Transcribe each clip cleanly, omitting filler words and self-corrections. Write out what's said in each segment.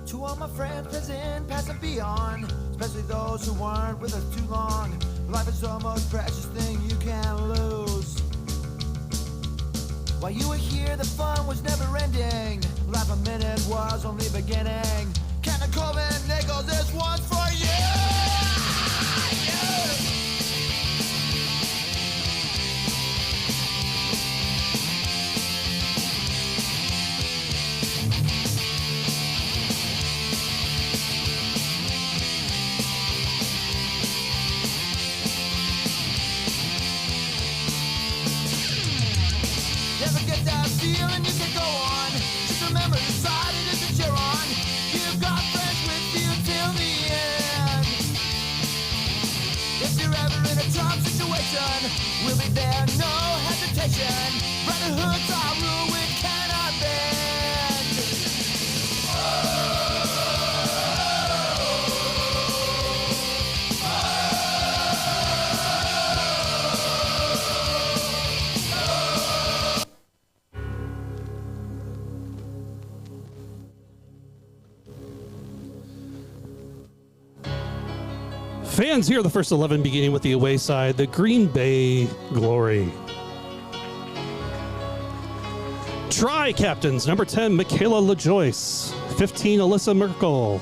To all my friends, present, past and beyond, especially those who weren't with us too long. Life is the most precious thing you can lose. While you were here, the fun was never ending. Life a minute was only beginning. Captain Corbin Nichols, this one's for you! Never get that feeling you can go on. Just remember the side it is that you're on. You've got friends with you till the end. If you're ever in a tough situation, we'll be there, no hesitation. Brotherhood's our rule, we cannot bend. Fans, here are the first 11, beginning with the away side, the Green Bay Glory. Tri-captains, number 10, Michaela LaJoyce. 15, Alyssa Merkel.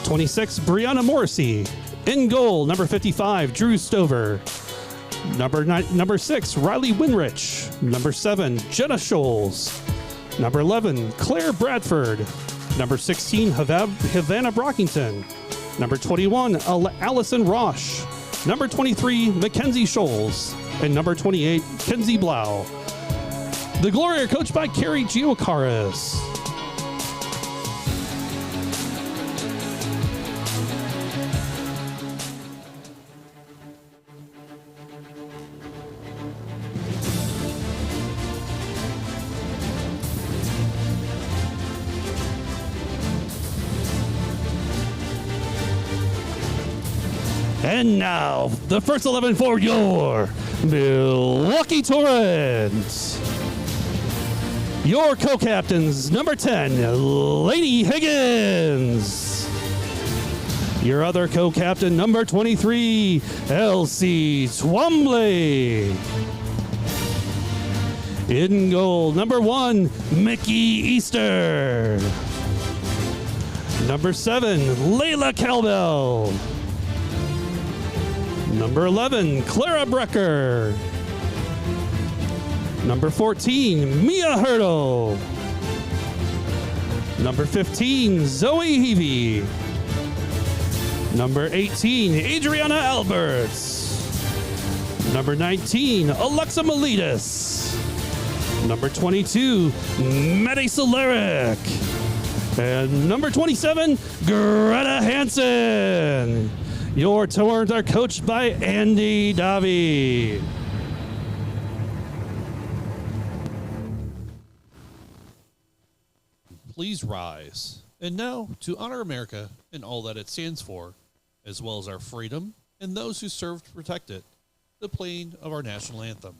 26, Brianna Morrissey. In goal, number 55, Drew Stover. Number 6, Riley Winrich. Number 7, Jenna Scholes. Number 11, Claire Bradford. Number 16, Havana Brockington. Number 21, Allison Roche. Number 23, Mackenzie Scholes. And number 28, Kenzie Blau. The Glory are coached by Carrie Giocaris. And now, the first 11 for your Milwaukee Torrent. Your co-captains, number 10, Lady Higgins. Your other co-captain, number 23, Elsie Twombly. In goal, number 1, Mickey Easter. Number 7, Layla Cowbell. Number 11, Clara Brecker. Number 14, Mia Hurdle. Number 15, Zoe Heavey. Number 18, Adriana Alberts. Number 19, Alexa Miletus. Number 22, Maddie Soleric. And number 27, Greta Hansen. Your Torrent are coached by Andy Davi. Please rise. And now, to honor America and all that it stands for, as well as our freedom and those who serve to protect it, the playing of our national anthem.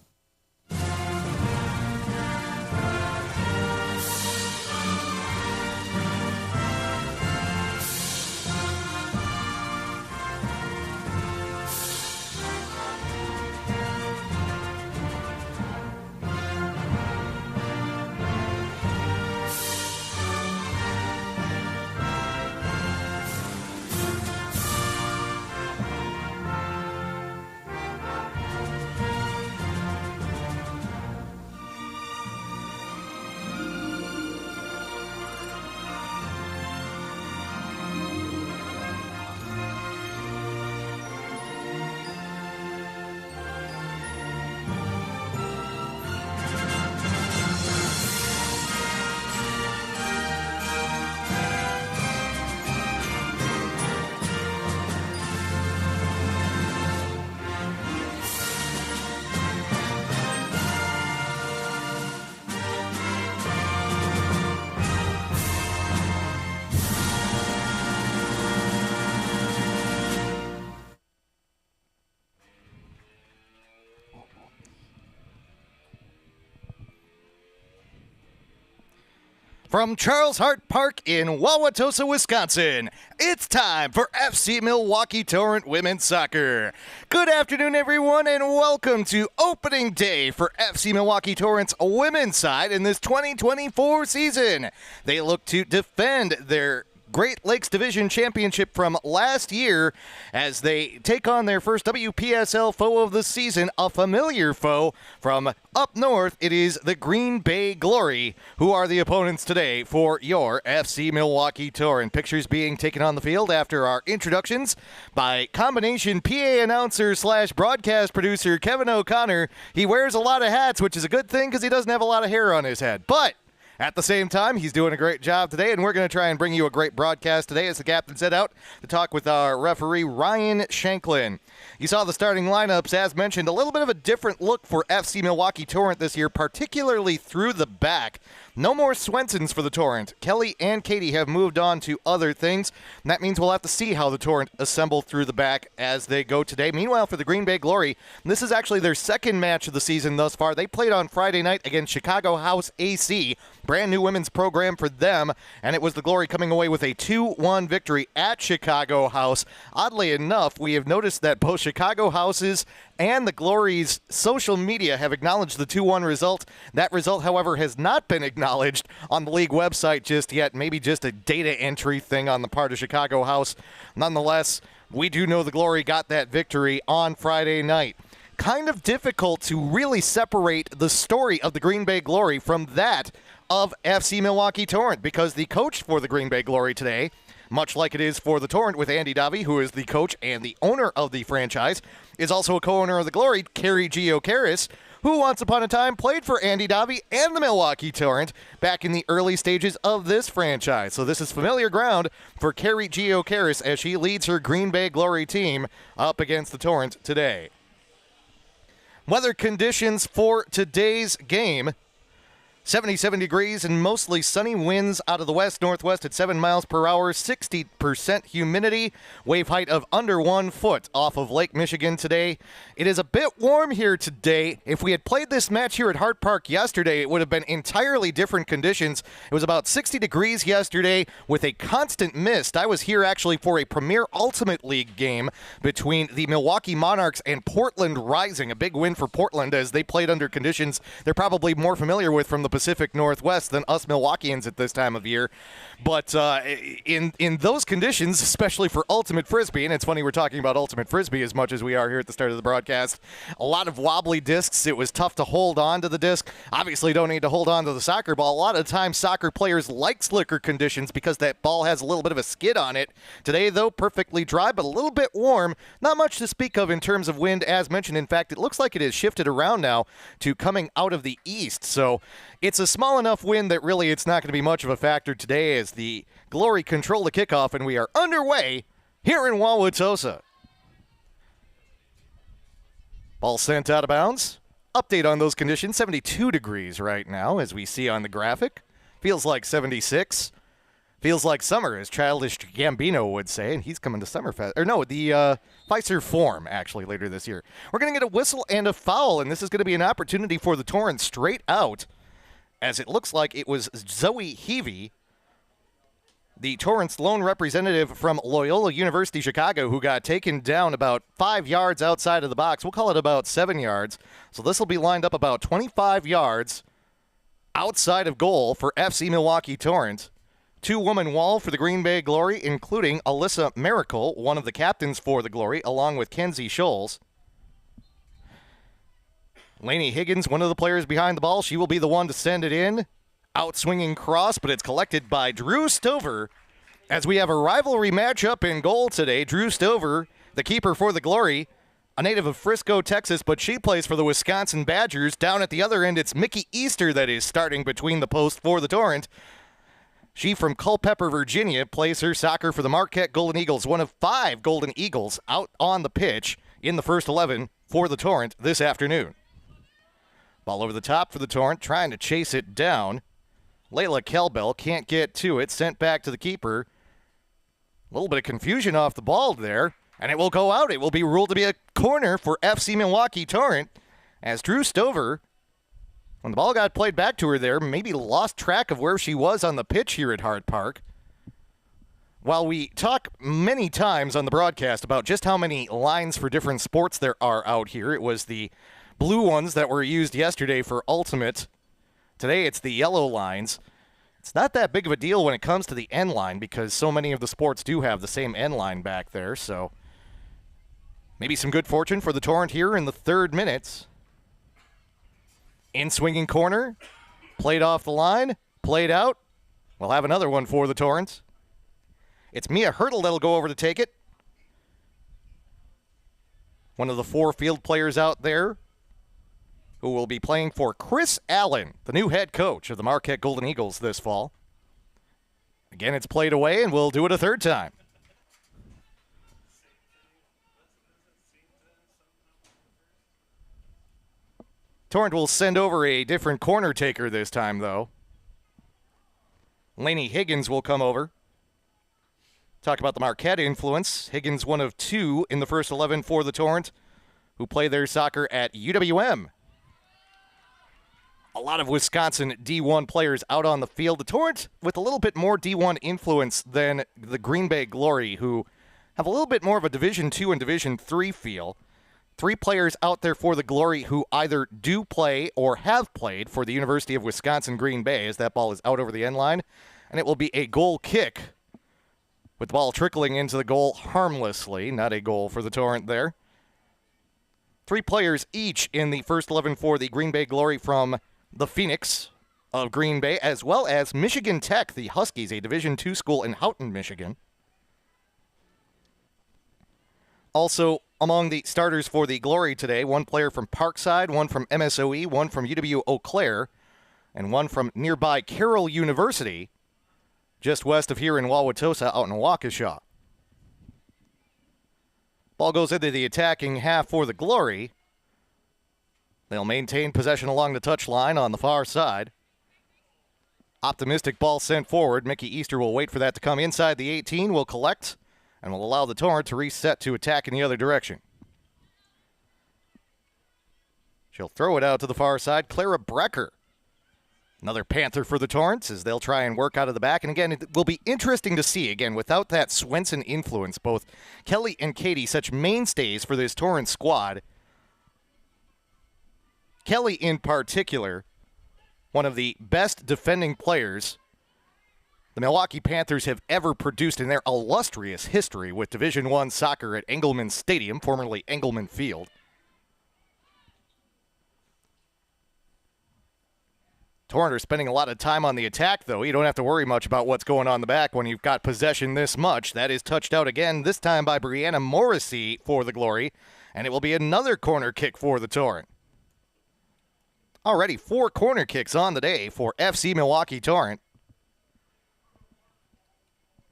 From Charles Hart Park in Wauwatosa, Wisconsin, it's time for FC Milwaukee Torrent Women's Soccer. Good afternoon, everyone, and welcome to opening day for FC Milwaukee Torrent's women's side in this 2024 season. They look to defend their Great Lakes Division Championship from last year as they take on their first WPSL foe of the season, a familiar foe from up north. It is the Green Bay Glory, who are the opponents today for your FC Milwaukee Torrent. Pictures being taken on the field after our introductions by combination PA announcer / broadcast producer Kevin O'Connor. He wears a lot of hats, which is a good thing because he doesn't have a lot of hair on his head. But at the same time, he's doing a great job today, and we're going to try and bring you a great broadcast today as the captain set out to talk with our referee, Ryan Shanklin. You saw the starting lineups, as mentioned, a little bit of a different look for FC Milwaukee Torrent this year, particularly through the back. No more Swensons for the Torrent. Kelly and Katie have moved on to other things, and that means we'll have to see how the Torrent assemble through the back as they go today. Meanwhile, for the Green Bay Glory, this is actually their second match of the season thus far. They played on Friday night against Chicago House AC, brand new women's program for them, and it was the Glory coming away with a 2-1 victory at Chicago House. Oddly enough, we have noticed that both Chicago House's and the Glory's social media have acknowledged the 2-1 result. That result, however, has not been acknowledged on the league website just yet. Maybe just a data entry thing on the part of Chicago House. Nonetheless, we do know the Glory got that victory on Friday night. Kind of difficult to really separate the story of the Green Bay Glory from that of FC Milwaukee Torrent, because the coach for the Green Bay Glory today, much like it is for the Torrent with Andy Davi, who is the coach and the owner of the franchise, is also a co-owner of the Glory, Carrie Giocaris, who once upon a time played for Andy Davi and the Milwaukee Torrent back in the early stages of this franchise. So this is familiar ground for Carrie Giocaris as she leads her Green Bay Glory team up against the Torrent today. Weather conditions for today's game: 77 degrees and mostly sunny, winds out of the west-northwest at 7 miles per hour, 60% humidity, wave height of under 1 foot off of Lake Michigan today. It is a bit warm here today. If we had played this match here at Hart Park yesterday, it would have been entirely different conditions. It was about 60 degrees yesterday with a constant mist. I was here actually for a Premier Ultimate League game between the Milwaukee Monarchs and Portland Rising, a big win for Portland as they played under conditions they're probably more familiar with from the Pacific Northwest than us Milwaukeeans at this time of year. But in those conditions, especially for Ultimate Frisbee, and it's funny we're talking about Ultimate Frisbee as much as we are here at the start of the broadcast, a lot of wobbly discs. It was tough to hold on to the disc. Obviously don't need to hold on to the soccer ball. A lot of times soccer players like slicker conditions because that ball has a little bit of a skid on it. Today, though, perfectly dry, but a little bit warm. Not much to speak of in terms of wind, as mentioned. In fact, it looks like it has shifted around now to coming out of the east. So it's a small enough wind that really it's not going to be much of a factor today as the Glory control the kickoff, and we are underway here in Wauwatosa. Ball sent out of bounds. Update on those conditions: 72 degrees right now, as we see on the graphic. Feels like 76. Feels like summer, as Childish Gambino would say, and he's coming to Summerfest. Or no, the Pfizer Forum, actually, later this year. We're going to get a whistle and a foul, and this is going to be an opportunity for the Torrent straight out, as it looks like it was Zoe Heavey, the Torrent's lone representative from Loyola University Chicago, who got taken down about 5 yards outside of the box. We'll call it about 7 yards. So this will be lined up about 25 yards outside of goal for FC Milwaukee Torrent. Two-woman wall for the Green Bay Glory, including Alyssa Miracle, one of the captains for the Glory, along with Kenzie Scholes. Lainey Higgins, one of the players behind the ball. She will be the one to send it in. Out-swinging cross, but it's collected by Drew Stover. As we have a rivalry matchup in goal today, Drew Stover, the keeper for the Glory, a native of Frisco, Texas, but she plays for the Wisconsin Badgers. Down at the other end, it's Mickey Easter that is starting between the posts for the Torrent. She from Culpeper, Virginia, plays her soccer for the Marquette Golden Eagles, one of 5 Golden Eagles out on the pitch in the first 11 for the Torrent this afternoon. Ball over the top for the Torrent, trying to chase it down. Layla Kelbell can't get to it, sent back to the keeper. A little bit of confusion off the ball there, and it will go out. It will be ruled to be a corner for FC Milwaukee Torrent as Drew Stover When the ball got played back to her there, maybe lost track of where she was on the pitch here at Hart Park. While we talk many times on the broadcast about just how many lines for different sports there are out here, it was the blue ones that were used yesterday for Ultimate. Today it's the yellow lines. It's not that big of a deal when it comes to the end line because so many of the sports do have the same end line back there, so maybe some good fortune for the Torrent here in the third minute. In swinging corner, played off the line, played out. We'll have another one for the Torrent. It's Mia Hurdle that'll go over to take it. One of the 4 field players out there who will be playing for Chris Allen, the new head coach of the Marquette Golden Eagles this fall. Again, it's played away, and we'll do it a third time. Torrent will send over a different corner taker this time, though. Lainey Higgins will come over. Talk about the Marquette influence. Higgins, one of 2 in the first 11 for the Torrent, who play their soccer at UWM. A lot of Wisconsin D1 players out on the field. The Torrent with a little bit more D1 influence than the Green Bay Glory, who have a little bit more of a Division II and Division III feel. 3 players out there for the Glory who either do play or have played for the University of Wisconsin Green Bay as that ball is out over the end line. And it will be a goal kick with the ball trickling into the goal harmlessly. Not a goal for the Torrent there. 3 players each in the first 11 for the Green Bay Glory from the Phoenix of Green Bay, as well as Michigan Tech, the Huskies, a Division II school in Houghton, Michigan. Also, among the starters for the Glory today, 1 player from Parkside, 1 from MSOE, 1 from UW-Eau Claire, and 1 from nearby Carroll University, just west of here in Wauwatosa, out in Waukesha. Ball goes into the attacking half for the Glory. They'll maintain possession along the touchline on the far side. Optimistic ball sent forward. Mickey Easter will wait for that to come inside the 18, will collect, and will allow the Torrent to reset to attack in the other direction. She'll throw it out to the far side. Clara Brecker, another Panther for the Torrents, as they'll try and work out of the back. And again, it will be interesting to see, again, without that Swenson influence, both Kelly and Katie, such mainstays for this Torrent squad. Kelly in particular, one of the best defending players the Milwaukee Panthers have ever produced in their illustrious history with Division I soccer at Engelman Stadium, formerly Engelman Field. Torrent are spending a lot of time on the attack, though. You don't have to worry much about what's going on in the back when you've got possession this much. That is touched out again, this time by Brianna Morrissey for the Glory, and it will be another corner kick for the Torrent. Already 4 corner kicks on the day for FC Milwaukee Torrent.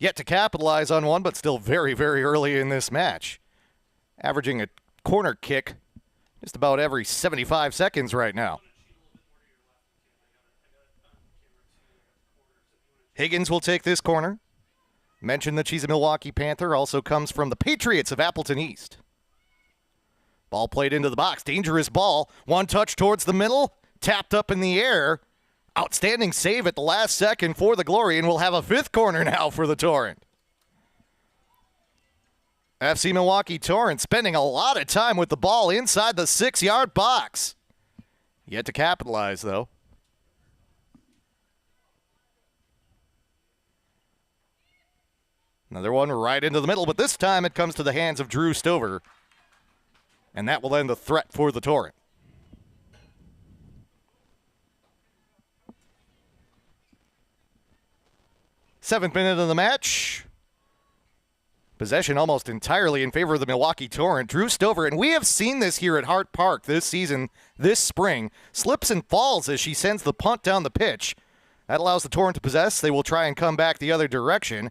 Yet to capitalize on one, but still very, very early in this match. Averaging a corner kick just about every 75 seconds right now. Higgins will take this corner. Mentioned that she's a Milwaukee Panther, also comes from the Patriots of Appleton East. Ball played into the box. Dangerous ball. 1 touch towards the middle. Tapped up in the air. Outstanding save at the last second for the Glory, and we'll have a 5th corner now for the Torrent. FC Milwaukee Torrent spending a lot of time with the ball inside the 6-yard box. Yet to capitalize, though. Another one right into the middle, but this time it comes to the hands of Drew Stover. And that will end the threat for the Torrent. Seventh minute of the match. Possession almost entirely in favor of the Milwaukee Torrent. Drew Stover, and we have seen this here at Hart Park this season, this spring, slips and falls as she sends the punt down the pitch. That allows the Torrent to possess. They will try and come back the other direction.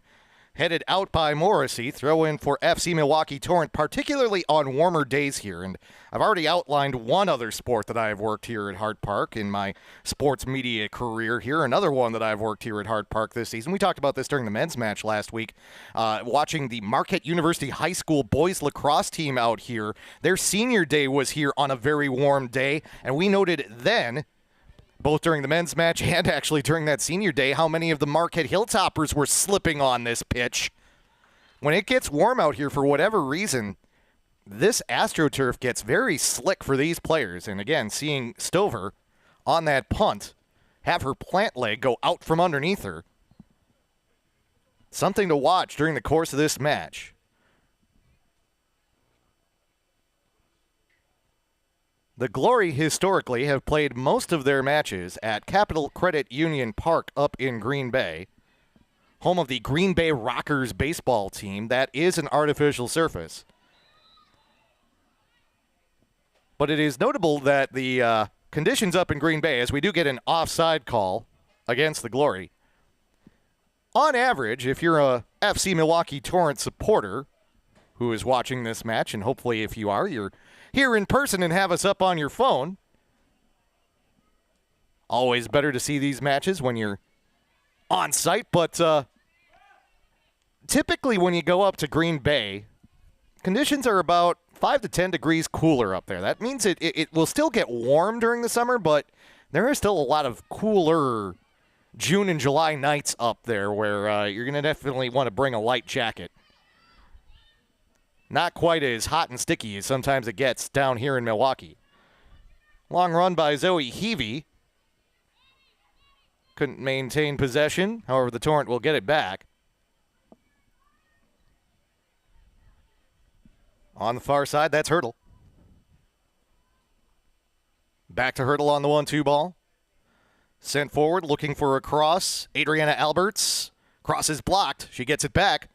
Headed out by Morrissey. Throw in for FC Milwaukee Torrent, particularly on warmer days here. And I've already outlined one other sport that I have worked here at Hart Park in my sports media career here. Another one that I've worked here at Hart Park this season. We talked about this during the men's match last week. Watching the Marquette University High School boys lacrosse team out here. Their senior day was here on a very warm day. And we noted then both during the men's match and actually during that senior day, how many of the Marquette Hilltoppers were slipping on this pitch. When it gets warm out here for whatever reason, this AstroTurf gets very slick for these players. And again, seeing Stover on that punt have her plant leg go out from underneath her, something to watch during the course of this match. The Glory historically have played most of their matches at Capital Credit Union Park up in Green Bay, home of the Green Bay Rockers baseball team. That is an artificial surface. But it is notable that the conditions up in Green Bay, as we do get an offside call against the Glory, on average, if you're a FC Milwaukee Torrent supporter who is watching this match, and hopefully if you are, you're here in person and have us up on your phone. Always better to see these matches when you're on site, but typically when you go up to Green Bay, conditions are about 5 to 10 degrees cooler up there. That means it will still get warm during the summer, but there is still a lot of cooler June and July nights up there where you're going to definitely want to bring a light jacket. Not quite as hot and sticky as sometimes it gets down here in Milwaukee. Long run by Zoe Heavey. Couldn't maintain possession. However, the Torrent will get it back. On the far side, that's Hurdle. Back to Hurdle on the 1-2 ball. Sent forward, looking for a cross. Adriana Alberts. Cross is blocked. She gets it back.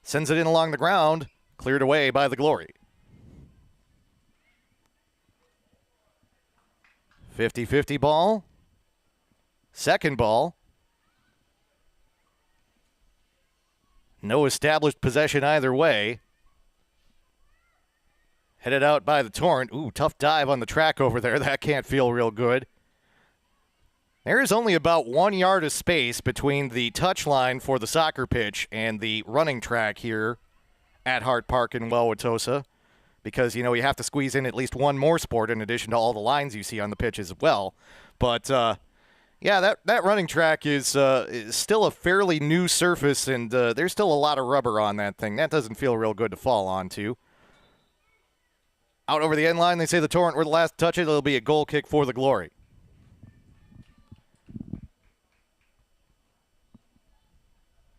Sends it in along the ground. Cleared away by the Glory. 50-50 ball. Second ball. No established possession either way. Headed out by the Torrent. Ooh, tough dive on the track over there. That can't feel real good. There is only about 1 yard of space between the touchline for the soccer pitch and the running track here at Hart Park in Wauwatosa, because, you know, you have to squeeze in at least one more sport in addition to all the lines you see on the pitch as well. But, yeah, that running track is still a fairly new surface, and there's still a lot of rubber on that thing. That doesn't feel real good to fall onto. Out over the end line, they say the Torrent were the last to touch it. It'll be a goal kick for the Glory.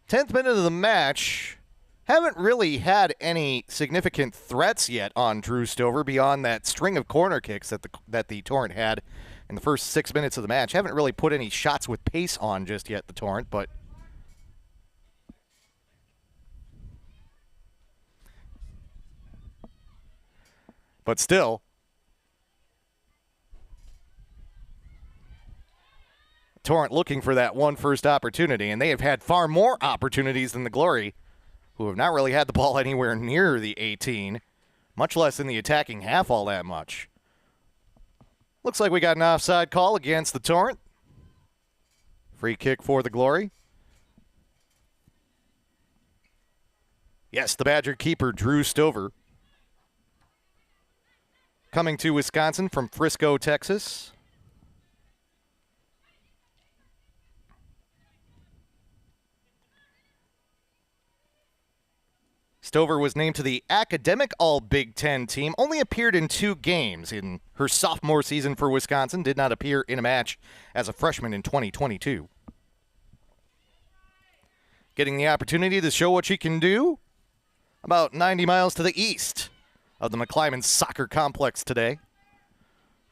Tenth minute of the match. Haven't really had any significant threats yet on Drew Stover beyond that string of corner kicks that the Torrent had in the first 6 minutes of the match. Haven't really put any shots with pace on just yet, the Torrent, but still, Torrent looking for that one first opportunity, and they have had far more opportunities than the Glory, who have not really had the ball anywhere near the 18, much less in the attacking half all that much. Looks like we got an offside call against the Torrent. Free kick for the Glory. Yes, the Badger keeper, Drew Stover, coming to Wisconsin from Frisco, Texas. Stover was named to the academic All-Big Ten team, only appeared in 2 games in her sophomore season for Wisconsin, did not appear in a match as a freshman in 2022. Getting the opportunity to show what she can do about 90 miles to the east of the McClymonds Soccer Complex today.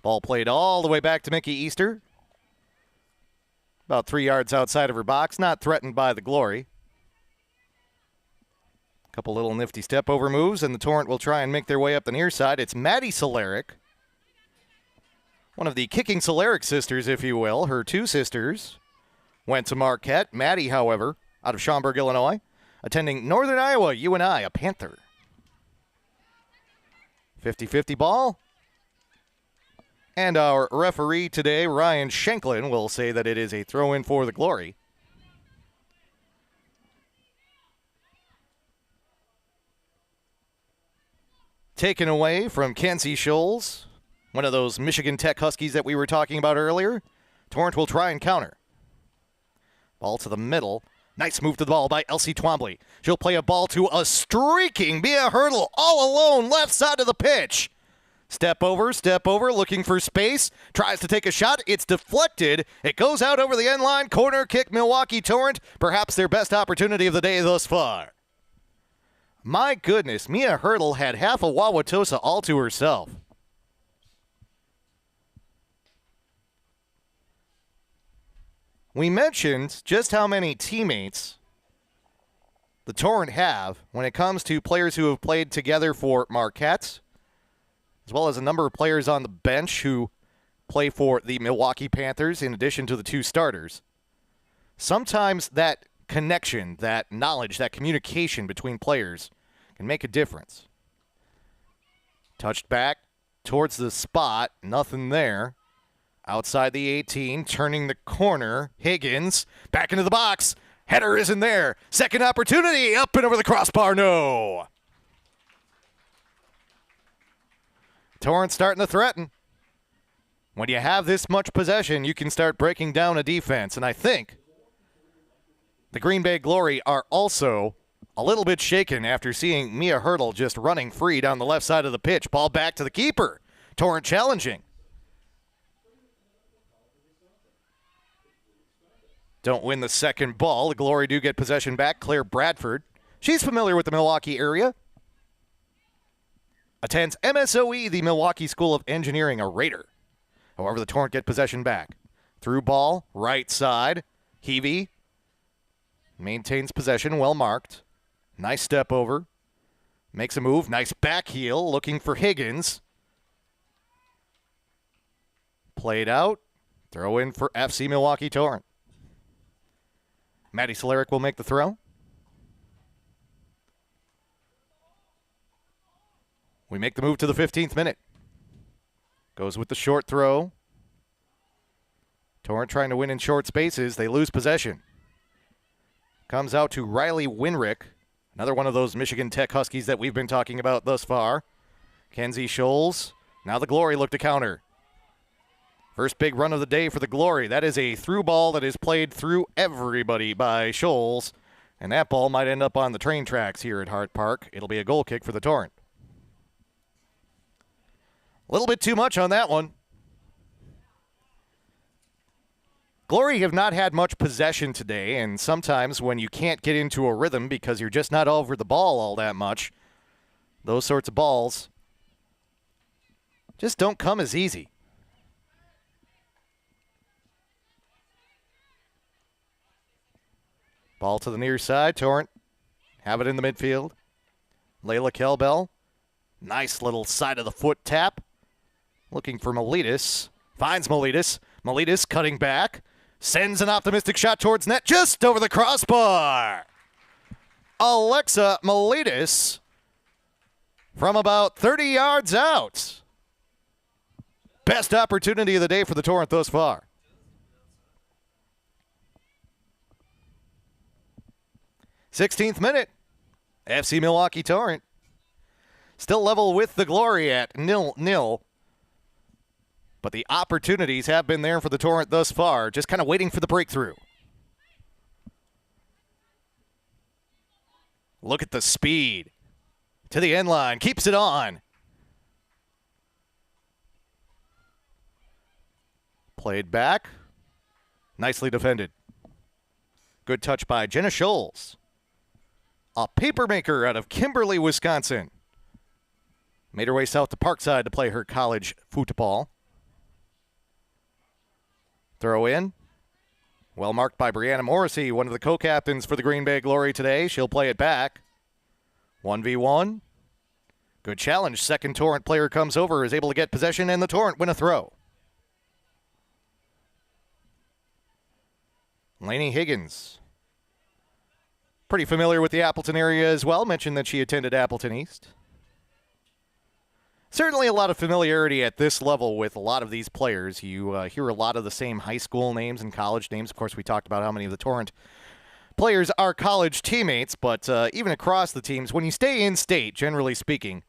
Ball played all the way back to Mickey Easter. About 3 yards outside of her box, not threatened by the Glory. Couple little nifty step over moves, and the Torrent will try and make their way up the near side. It's Maddie Solaric, one of the kicking Solaric sisters, if you will. Her 2 sisters went to Marquette. Maddie, however, out of Schaumburg, Illinois, attending Northern Iowa, UNI, a Panther. 50-50 ball. And our referee today, Ryan Shanklin, will say that it is a throw-in for the Glory. Taken away from Kenzie Scholes, one of those Michigan Tech Huskies that we were talking about earlier. Torrent will try and counter. Ball to the middle. Nice move to the ball by Elsie Twombly. She'll play a ball to a streaking Mia Hurdle all alone left side of the pitch. Step over, looking for space. Tries to take a shot. It's deflected. It goes out over the end line. Corner kick, Milwaukee Torrent. Perhaps their best opportunity of the day thus far. My goodness, Mia Hurdle had half of Wauwatosa all to herself. We mentioned just how many teammates the Torrent have when it comes to players who have played together for Marquette, as well as a number of players on the bench who play for the Milwaukee Panthers in addition to the two starters. Sometimes that connection, that knowledge, that communication between players can make a difference. Touched back towards the spot, nothing there. Outside the 18, turning the corner, Higgins, back into the box. Header isn't there. Second opportunity, up and over the crossbar, no. Torrent starting to threaten. When you have this much possession, you can start breaking down a defense, and I think the Green Bay Glory are also a little bit shaken after seeing Mia Hurdle just running free down the left side of the pitch. Ball back to the keeper. Torrent challenging. Don't win the second ball. The Glory do get possession back. Claire Bradford. She's familiar with the Milwaukee area. Attends MSOE, the Milwaukee School of Engineering, a Raider. However, the Torrent get possession back. Through ball, right side. Heavey maintains possession, well marked. Nice step over. Makes a move. Nice back heel. Looking for Higgins. Played out. Throw in for FC Milwaukee Torrent. Maddie Solaric will make the throw. We make the move to the 15th minute. Goes with the short throw. Torrent trying to win in short spaces. They lose possession. Comes out to Riley Winrick. Another one of those Michigan Tech Huskies that we've been talking about thus far. Kenzie Scholes. Now the Glory look to counter. First big run of the day for the Glory. That is a through ball that is played through everybody by Scholes. And that ball might end up on the train tracks here at Hart Park. It'll be a goal kick for the Torrent. A little bit too much on that one. Glory have not had much possession today, and sometimes when you can't get into a rhythm because you're just not over the ball all that much, those sorts of balls just don't come as easy. Ball to the near side. Torrent have it in the midfield. Layla Kelbell. Nice little side of the foot tap. Looking for Miletus. Finds Miletus. Miletus cutting back. Sends an optimistic shot towards net just over the crossbar. Alexa Miletus from about 30 yards out. Best opportunity of the day for the Torrent thus far. 16th minute. FC Milwaukee Torrent still level with the Glory at 0-0. But the opportunities have been there for the Torrent thus far, just kind of waiting for the breakthrough. Look at the speed. To the end line, keeps it on. Played back. Nicely defended. Good touch by Jenna Scholes. A papermaker out of Kimberly, Wisconsin. Made her way south to Parkside to play her college football. Throw in. Well marked by Brianna Morrissey, one of the co-captains for the Green Bay Glory today. She'll play it back. 1v1. Good challenge. Second Torrent player comes over, is able to get possession, and the Torrent win a throw. Lainey Higgins. Pretty familiar with the Appleton area as well. Mentioned that she attended Appleton East. Certainly a lot of familiarity at this level with a lot of these players. You hear a lot of the same high school names and college names. Of course, we talked about how many of the Torrent players are college teammates, but even across the teams, when you stay in state, generally speaking,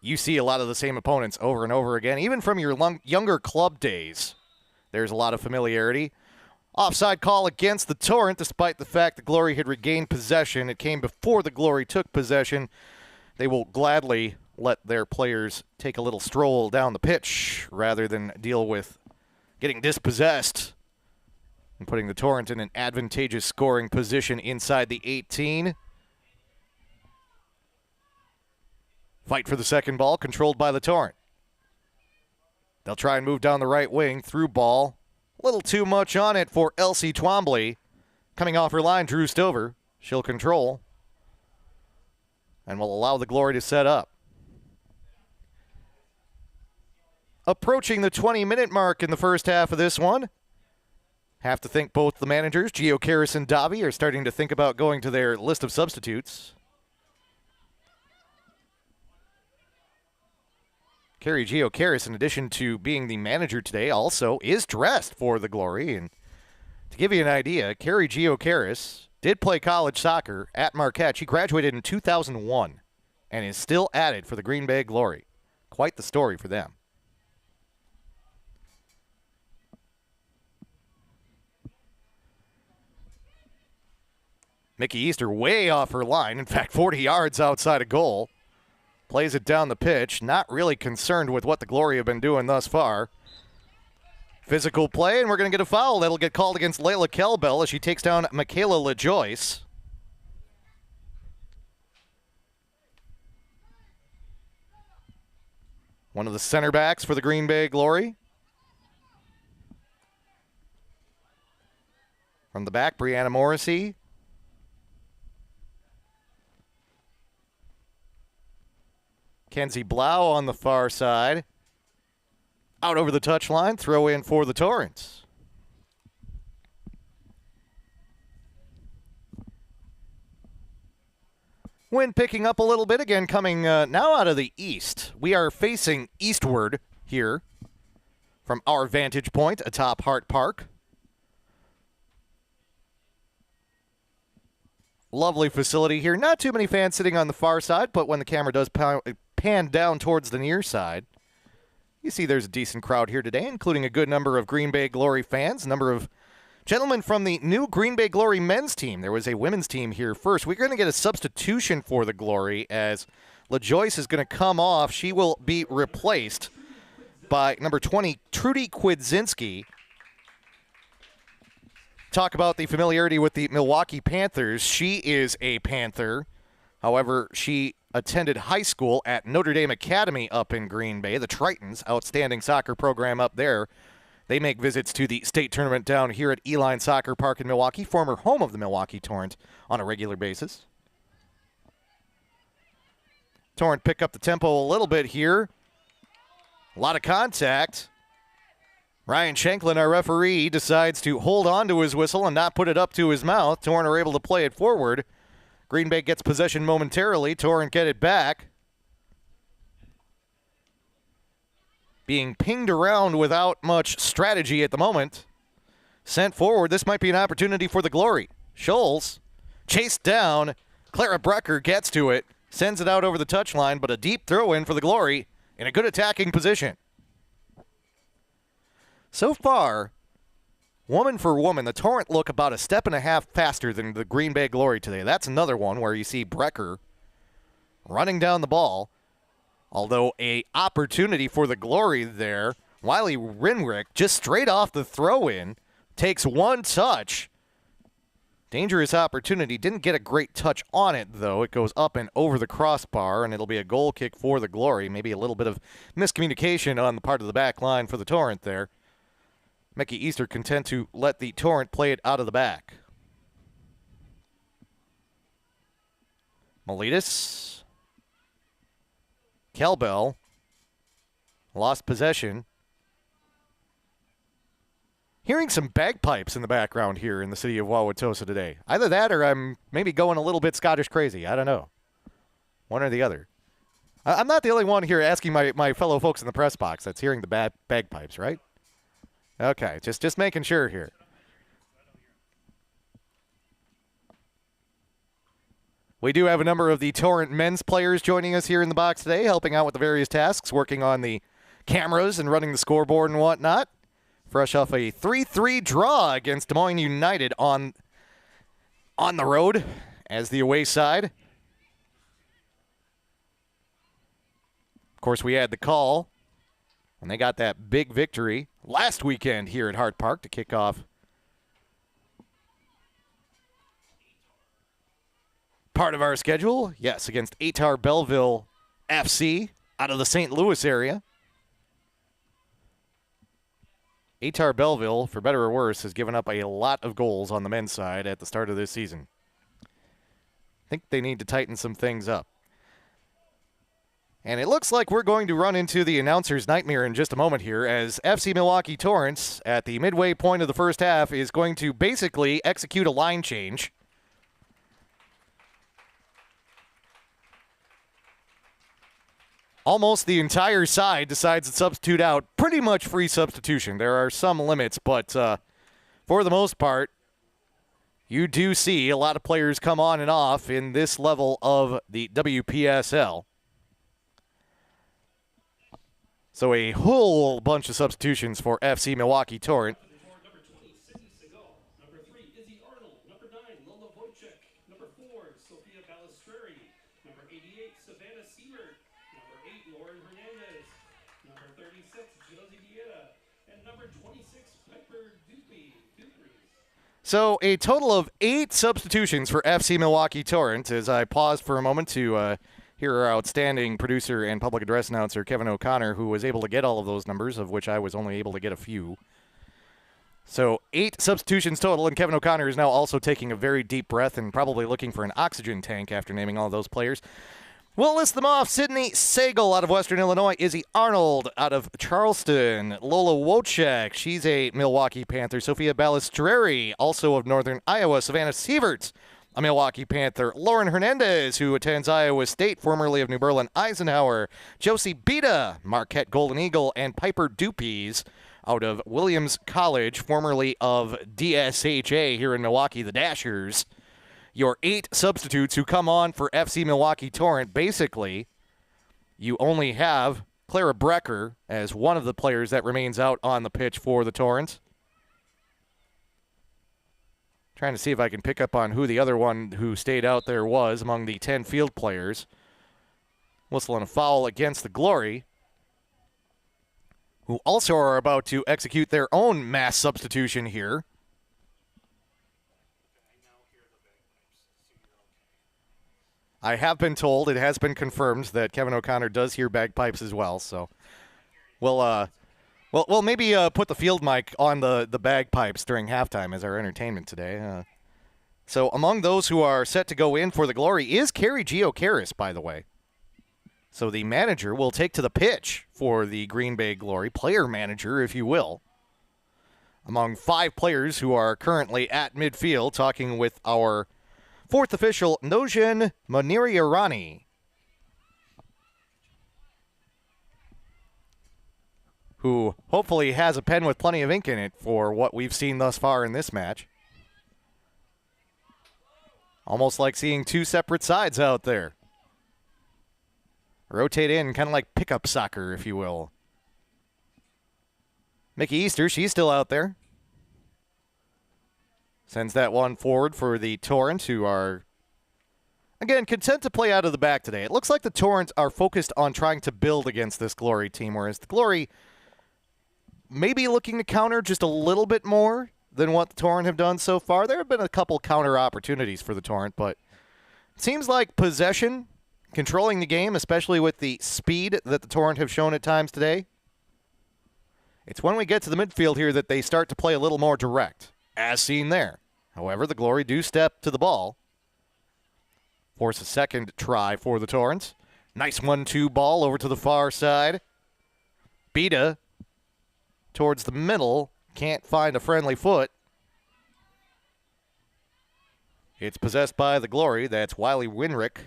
you see a lot of the same opponents over and over again, even from your younger club days. There's a lot of familiarity. Offside call against the Torrent, despite the fact the Glory had regained possession. It came before the Glory took possession. They will gladly let their players take a little stroll down the pitch rather than deal with getting dispossessed and putting the Torrent in an advantageous scoring position inside the 18. Fight for the second ball, controlled by the Torrent. They'll try and move down the right wing, through ball. A little too much on it for Elsie Twombly. Coming off her line, Drew Stover. She'll control and will allow the Glory to set up. Approaching the 20-minute mark in the first half of this one. Have to think both the managers, Gio Karras and Davi, are starting to think about going to their list of substitutes. Carrie Gio Karras, in addition to being the manager today, also is dressed for the Glory. And to give you an idea, Carrie Gio Karras did play college soccer at Marquette. She graduated in 2001 and is still at it for the Green Bay Glory. Quite the story for them. Mickey Easter way off her line. In fact, 40 yards outside of goal. Plays it down the pitch. Not really concerned with what the Glory have been doing thus far. Physical play, and we're going to get a foul. That'll get called against Layla Kelbell as she takes down Michaela LaJoyce. One of the center backs for the Green Bay Glory. From the back, Brianna Morrissey. Kenzie Blau on the far side. Out over the touchline, throw in for the Torrents. Wind picking up a little bit again, coming now out of the east. We are facing eastward here from our vantage point atop Hart Park. Lovely facility here. Not too many fans sitting on the far side, but when the camera does pan down towards the near side, you see there's a decent crowd here today, including a good number of Green Bay Glory fans, a number of gentlemen from the new Green Bay Glory men's team. There was a women's team here first. We're going to get a substitution for the Glory as LaJoyce is going to come off. She will be replaced by number 20, Trudy Kwidzinski. Talk about the familiarity with the Milwaukee Panthers. She is a Panther. However, she attended high school at Notre Dame Academy up in Green Bay. The Tritons, outstanding soccer program up there. They make visits to the state tournament down here at Eline Soccer Park in Milwaukee, former home of the Milwaukee Torrent, on a regular basis. Torrent pick up the tempo a little bit here. A lot of contact. Ryan Shanklin, our referee, decides to hold on to his whistle and not put it up to his mouth. Torrent are able to play it forward. Green Bay gets possession momentarily. Torrent get it back. Being pinged around without much strategy at the moment. Sent forward. This might be an opportunity for the Glory. Scholes chased down. Clara Brecker gets to it. Sends it out over the touchline, but a deep throw in for the Glory in a good attacking position. So far, woman for woman, the Torrent look about a step and a half faster than the Green Bay Glory today. That's another one where you see Brecker running down the ball. Although a opportunity for the Glory there. Wiley Rinrick just straight off the throw-in. Takes one touch. Dangerous opportunity. Didn't get a great touch on it, though. It goes up and over the crossbar, and it'll be a goal kick for the Glory. Maybe a little bit of miscommunication on the part of the back line for the Torrent there. Mickey Easter content to let the Torrent play it out of the back. Miletus. Kelbell. Lost possession. Hearing some bagpipes in the background here in the city of Wauwatosa today. Either that or I'm maybe going a little bit Scottish crazy. I don't know. One or the other. I'm not the only one here asking my fellow folks in the press box that's hearing the bagpipes, right? Okay, just making sure here. We do have a number of the Torrent men's players joining us here in the box today, helping out with the various tasks, working on the cameras and running the scoreboard and whatnot. fresh off a 3-3 draw against Des Moines United on the road as the away side. Of course, we had the call when they got that big victory last weekend here at Hart Park to kick off part of our schedule. Yes, against Atar Belleville FC out of the St. Louis area. Atar Belleville, for better or worse, has given up a lot of goals on the men's side at the start of this season. I think they need to tighten some things up. And it looks like we're going to run into the announcer's nightmare in just a moment here, as FC Milwaukee Torrent, at the midway point of the first half, is going to basically execute a line change. Almost the entire side decides to substitute out. Pretty much free substitution. There are some limits, but for the most part, you do see a lot of players come on and off in this level of the WPSL. So a whole bunch of substitutions for FC Milwaukee Torrent. Number 26, Segal. Number 3, Izzy Arnold. Number 9, Lola Wojcik. Number 4, Sophia Balistreri. Number 88, Savannah Siebert. Number 8, Lauren Hernandez. Number 36, Josie Dieta. And number 26, Piper Dupree. So a total of 8 substitutions for FC Milwaukee Torrent, as I paused for a moment to hear our outstanding producer and public address announcer, Kevin O'Connor, who was able to get all of those numbers, of which I was only able to get a few. So 8 substitutions total, and Kevin O'Connor is now also taking a very deep breath and probably looking for an oxygen tank after naming all of those players. We'll list them off. Sydney Sagal out of Western Illinois. Izzy Arnold out of Charleston. Lola Wojcik, she's a Milwaukee Panther. Sophia Balistreri, also of Northern Iowa. Savannah Sieverts, a Milwaukee Panther. Lauren Hernandez, who attends Iowa State, formerly of New Berlin Eisenhower. Josie Beta, Marquette Golden Eagle. And Piper Dupies out of Williams College, formerly of DSHA here in Milwaukee, the Dashers. Your 8 substitutes who come on for FC Milwaukee Torrent. Basically, you only have Clara Brecker as one of the players that remains out on the pitch for the Torrent. Trying to see if I can pick up on who the other one who stayed out there was among the 10 field players. Whistling a foul against the Glory, who also are about to execute their own mass substitution here. I have been told, it has been confirmed, that Kevin O'Connor does hear bagpipes as well. So we'll maybe put the field mic on the bagpipes during halftime as our entertainment today. So among those who are set to go in for the Glory is Carrie Giocaris, by the way. So the manager will take to the pitch for the Green Bay Glory, player manager, if you will. Among 5 players who are currently at midfield, talking with our 4th official, Nojan Moniriarani, who hopefully has a pen with plenty of ink in it for what we've seen thus far in this match. Almost like seeing 2 separate sides out there. Rotate in, kind of like pickup soccer, if you will. Mickey Easter, she's still out there. Sends that one forward for the Torrent, who are, again, content to play out of the back today. It looks like the Torrent are focused on trying to build against this Glory team, whereas the Glory may be looking to counter just a little bit more than what the Torrent have done so far. There have been a couple counter opportunities for the Torrent, but it seems like possession, controlling the game, especially with the speed that the Torrent have shown at times today, it's when we get to the midfield here that they start to play a little more direct, as seen there. However, the Glory do step to the ball. Force a second try for the Torrent. Nice 1-2 ball over to the far side. Beta towards the middle. Can't find a friendly foot. It's possessed by the Glory. That's Wiley Winrick.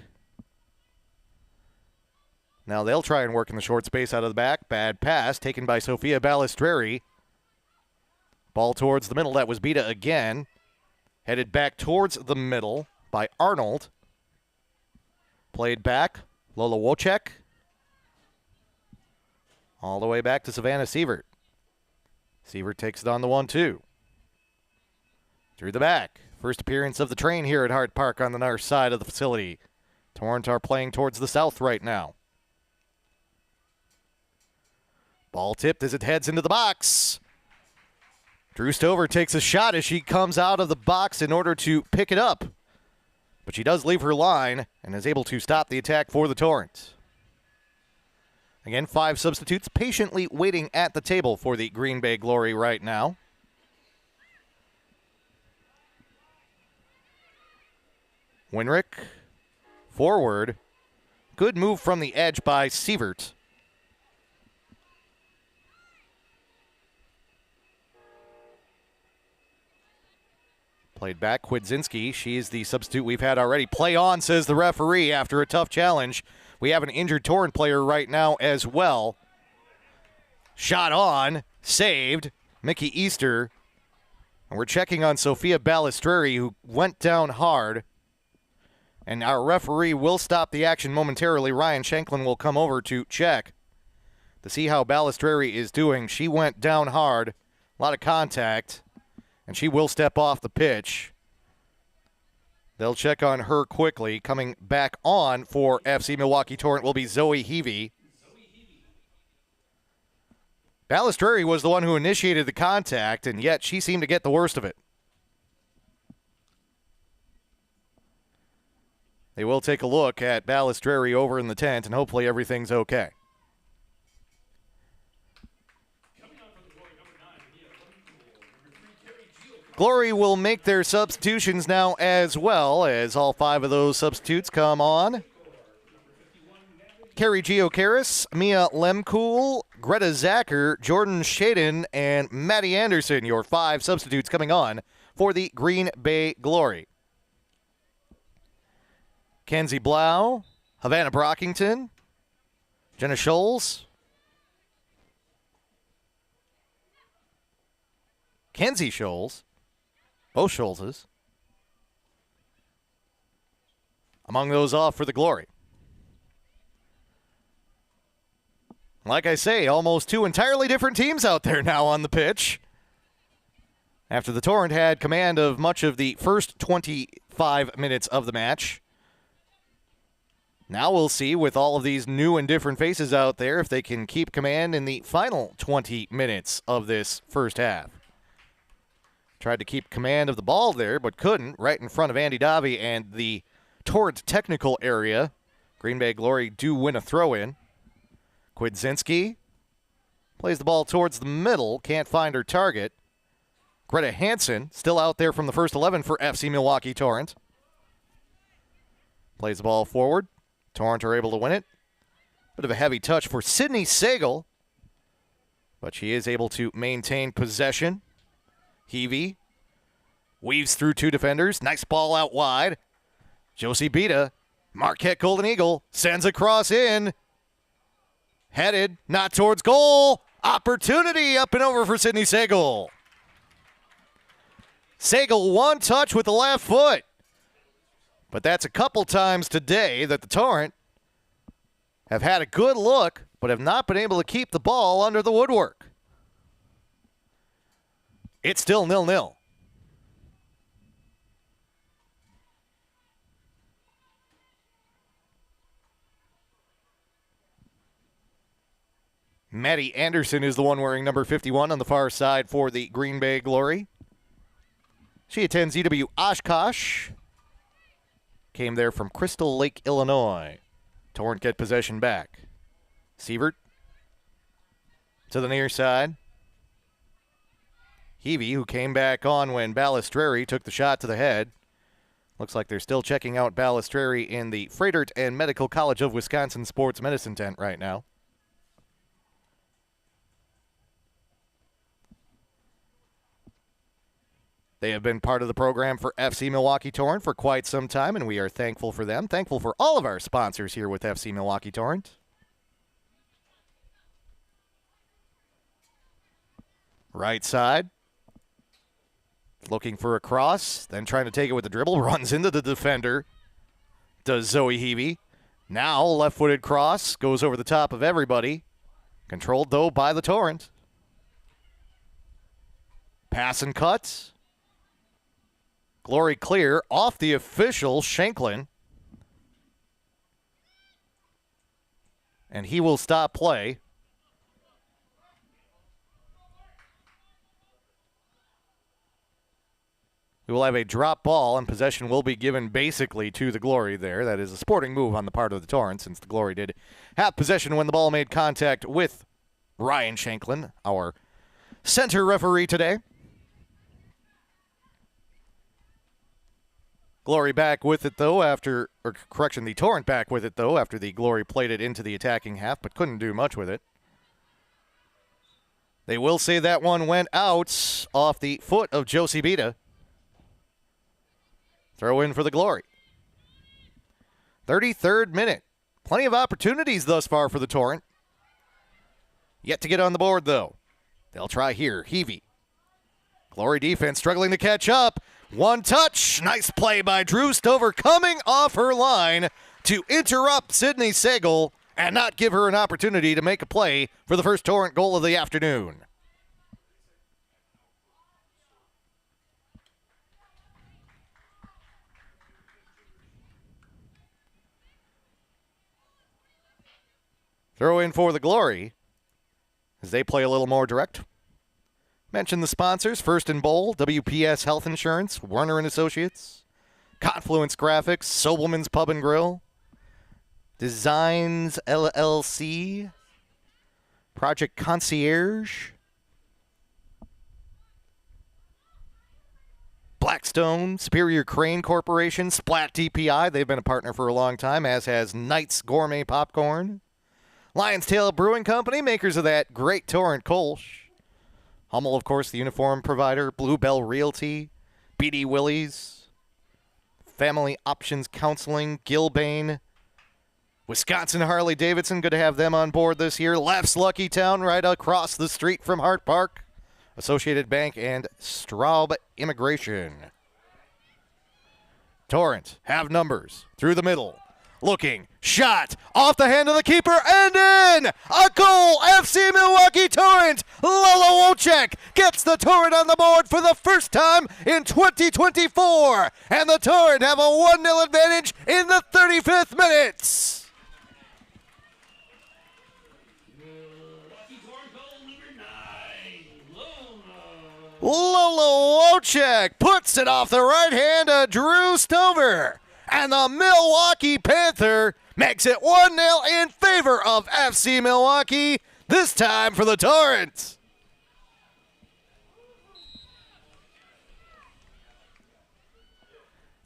Now they'll try and work in the short space out of the back. Bad pass taken by Sophia Balistreri. Ball towards the middle. That was Beta again. Headed back towards the middle by Arnold. Played back. Lola Wojcik. All the way back to Savannah Sievert. Sievert takes it on the 1-2. Through the back. First appearance of the train here at Hart Park on the north side of the facility. Torrent are playing towards the south right now. Ball tipped as it heads into the box. Drew Stover takes a shot as she comes out of the box in order to pick it up. But she does leave her line and is able to stop the attack for the Torrent. Again, 5 substitutes patiently waiting at the table for the Green Bay Glory right now. Winrick, forward. Good move from the edge by Sievert. Played back, Kwidzinski. She's the substitute we've had already. Play on, says the referee after a tough challenge. We have an injured Torrent player right now as well. Shot on, saved. Mickey Easter. And we're checking on Sophia Balistreri, who went down hard. And our referee will stop the action momentarily. Ryan Shanklin will come over to check to see how Balistreri is doing. She went down hard, a lot of contact, and she will step off the pitch. They'll check on her quickly. Coming back on for FC Milwaukee Torrent will be Zoe Heavey. Balistreri was the one who initiated the contact, and yet she seemed to get the worst of it. They will take a look at Balistreri over in the tent, and hopefully everything's okay. Glory will make their substitutions now as well, as all 5 of those substitutes come on. Carrie Giocaris, Mia Lemkool, Greta Zacher, Jordan Shaden, and Maddie Anderson, your 5 substitutes coming on for the Green Bay Glory. Kenzie Blau, Havana Brockington, Jenna Scholes, Kenzie Scholes, both Scholeses, among those off for the Glory. Like I say, almost 2 entirely different teams out there now on the pitch. After the Torrent had command of much of the first 25 minutes of the match. Now we'll see, with all of these new and different faces out there, if they can keep command in the final 20 minutes of this first half. Tried to keep command of the ball there, but couldn't, right in front of Andy Davi and the Torrent technical area. Green Bay Glory do win a throw-in. Kwidzinski plays the ball towards the middle, can't find her target. Greta Hansen, still out there from the first 11 for FC Milwaukee Torrent. Plays the ball forward. Torrent are able to win it. Bit of a heavy touch for Sydney Sagal, but she is able to maintain possession. Heavey weaves through 2 defenders. Nice ball out wide. Josie Bita, Marquette Golden Eagle, sends a cross in. Headed, not towards goal. Opportunity up and over for Sydney Sagal. Sagal one touch with the left foot. But that's a couple times today that the Torrent have had a good look, but have not been able to keep the ball under the woodwork. It's still 0-0. Maddie Anderson is the one wearing number 51 on the far side for the Green Bay Glory. She attends UW Oshkosh. Came there from Crystal Lake, Illinois. Torrent get possession back. Sievert to the near side. Heavey, who came back on when Balistreri took the shot to the head. Looks like they're still checking out Balistreri in the Fredert and Medical College of Wisconsin Sports Medicine tent right now. They have been part of the program for FC Milwaukee Torrent for quite some time, and we are thankful for them. Thankful for all of our sponsors here with FC Milwaukee Torrent. Right side. Looking for a cross, then trying to take it with the dribble. Runs into the defender. Does Zoe Heavey. Now left-footed cross. Goes over the top of everybody. Controlled, though, by the Torrent. Pass and cut. Glory clear off the official, Shanklin. And he will stop play. We will have a drop ball, and possession will be given basically to the Glory there. That is a sporting move on the part of the Torrent, since the Glory did have possession when the ball made contact with Ryan Shanklin, our center referee today. Glory back with it, though, the Torrent back with it, though, after the Glory played it into the attacking half, but couldn't do much with it. They will say that one went out off the foot of Josie Beta. Throw in for the Glory. 33rd minute. Plenty of opportunities thus far for the Torrent. Yet to get on the board, though. They'll try here. Heavey. Glory defense struggling to catch up. One touch. Nice play by Drew Stover coming off her line to interrupt Sydney Sagal and not give her an opportunity to make a play for the first Torrent goal of the afternoon. Throw in for the Glory as they play a little more direct. Mention the sponsors, First and Bowl, WPS Health Insurance, Werner & Associates, Confluence Graphics, Sobelman's Pub and Grill, Designs LLC, Project Concierge, Blackstone, Superior Crane Corporation, Splat DPI, they've been a partner for a long time, as has Knight's Gourmet Popcorn, Lion's Tail Brewing Company, makers of that great Torrent Kolsch. Hummel, of course, the uniform provider. Bluebell Realty. BD Willys. Family Options Counseling. Gilbane. Wisconsin Harley Davidson. Good to have them on board this year. Left's Lucky Town right across the street from Hart Park. Associated Bank and Straub Immigration. Torrent have numbers through the middle. Looking, shot, off the hand of the keeper, and in! A goal! FC Milwaukee Torrent! Lolo Wojcik gets the Torrent on the board for the first time in 2024! And the Torrent have a 1-0 advantage in the 35th minute! Lolo Wojcik puts it off the right hand of Drew Stover. And the Milwaukee Panther makes it 1-0 in favor of FC Milwaukee, this time for the Torrent.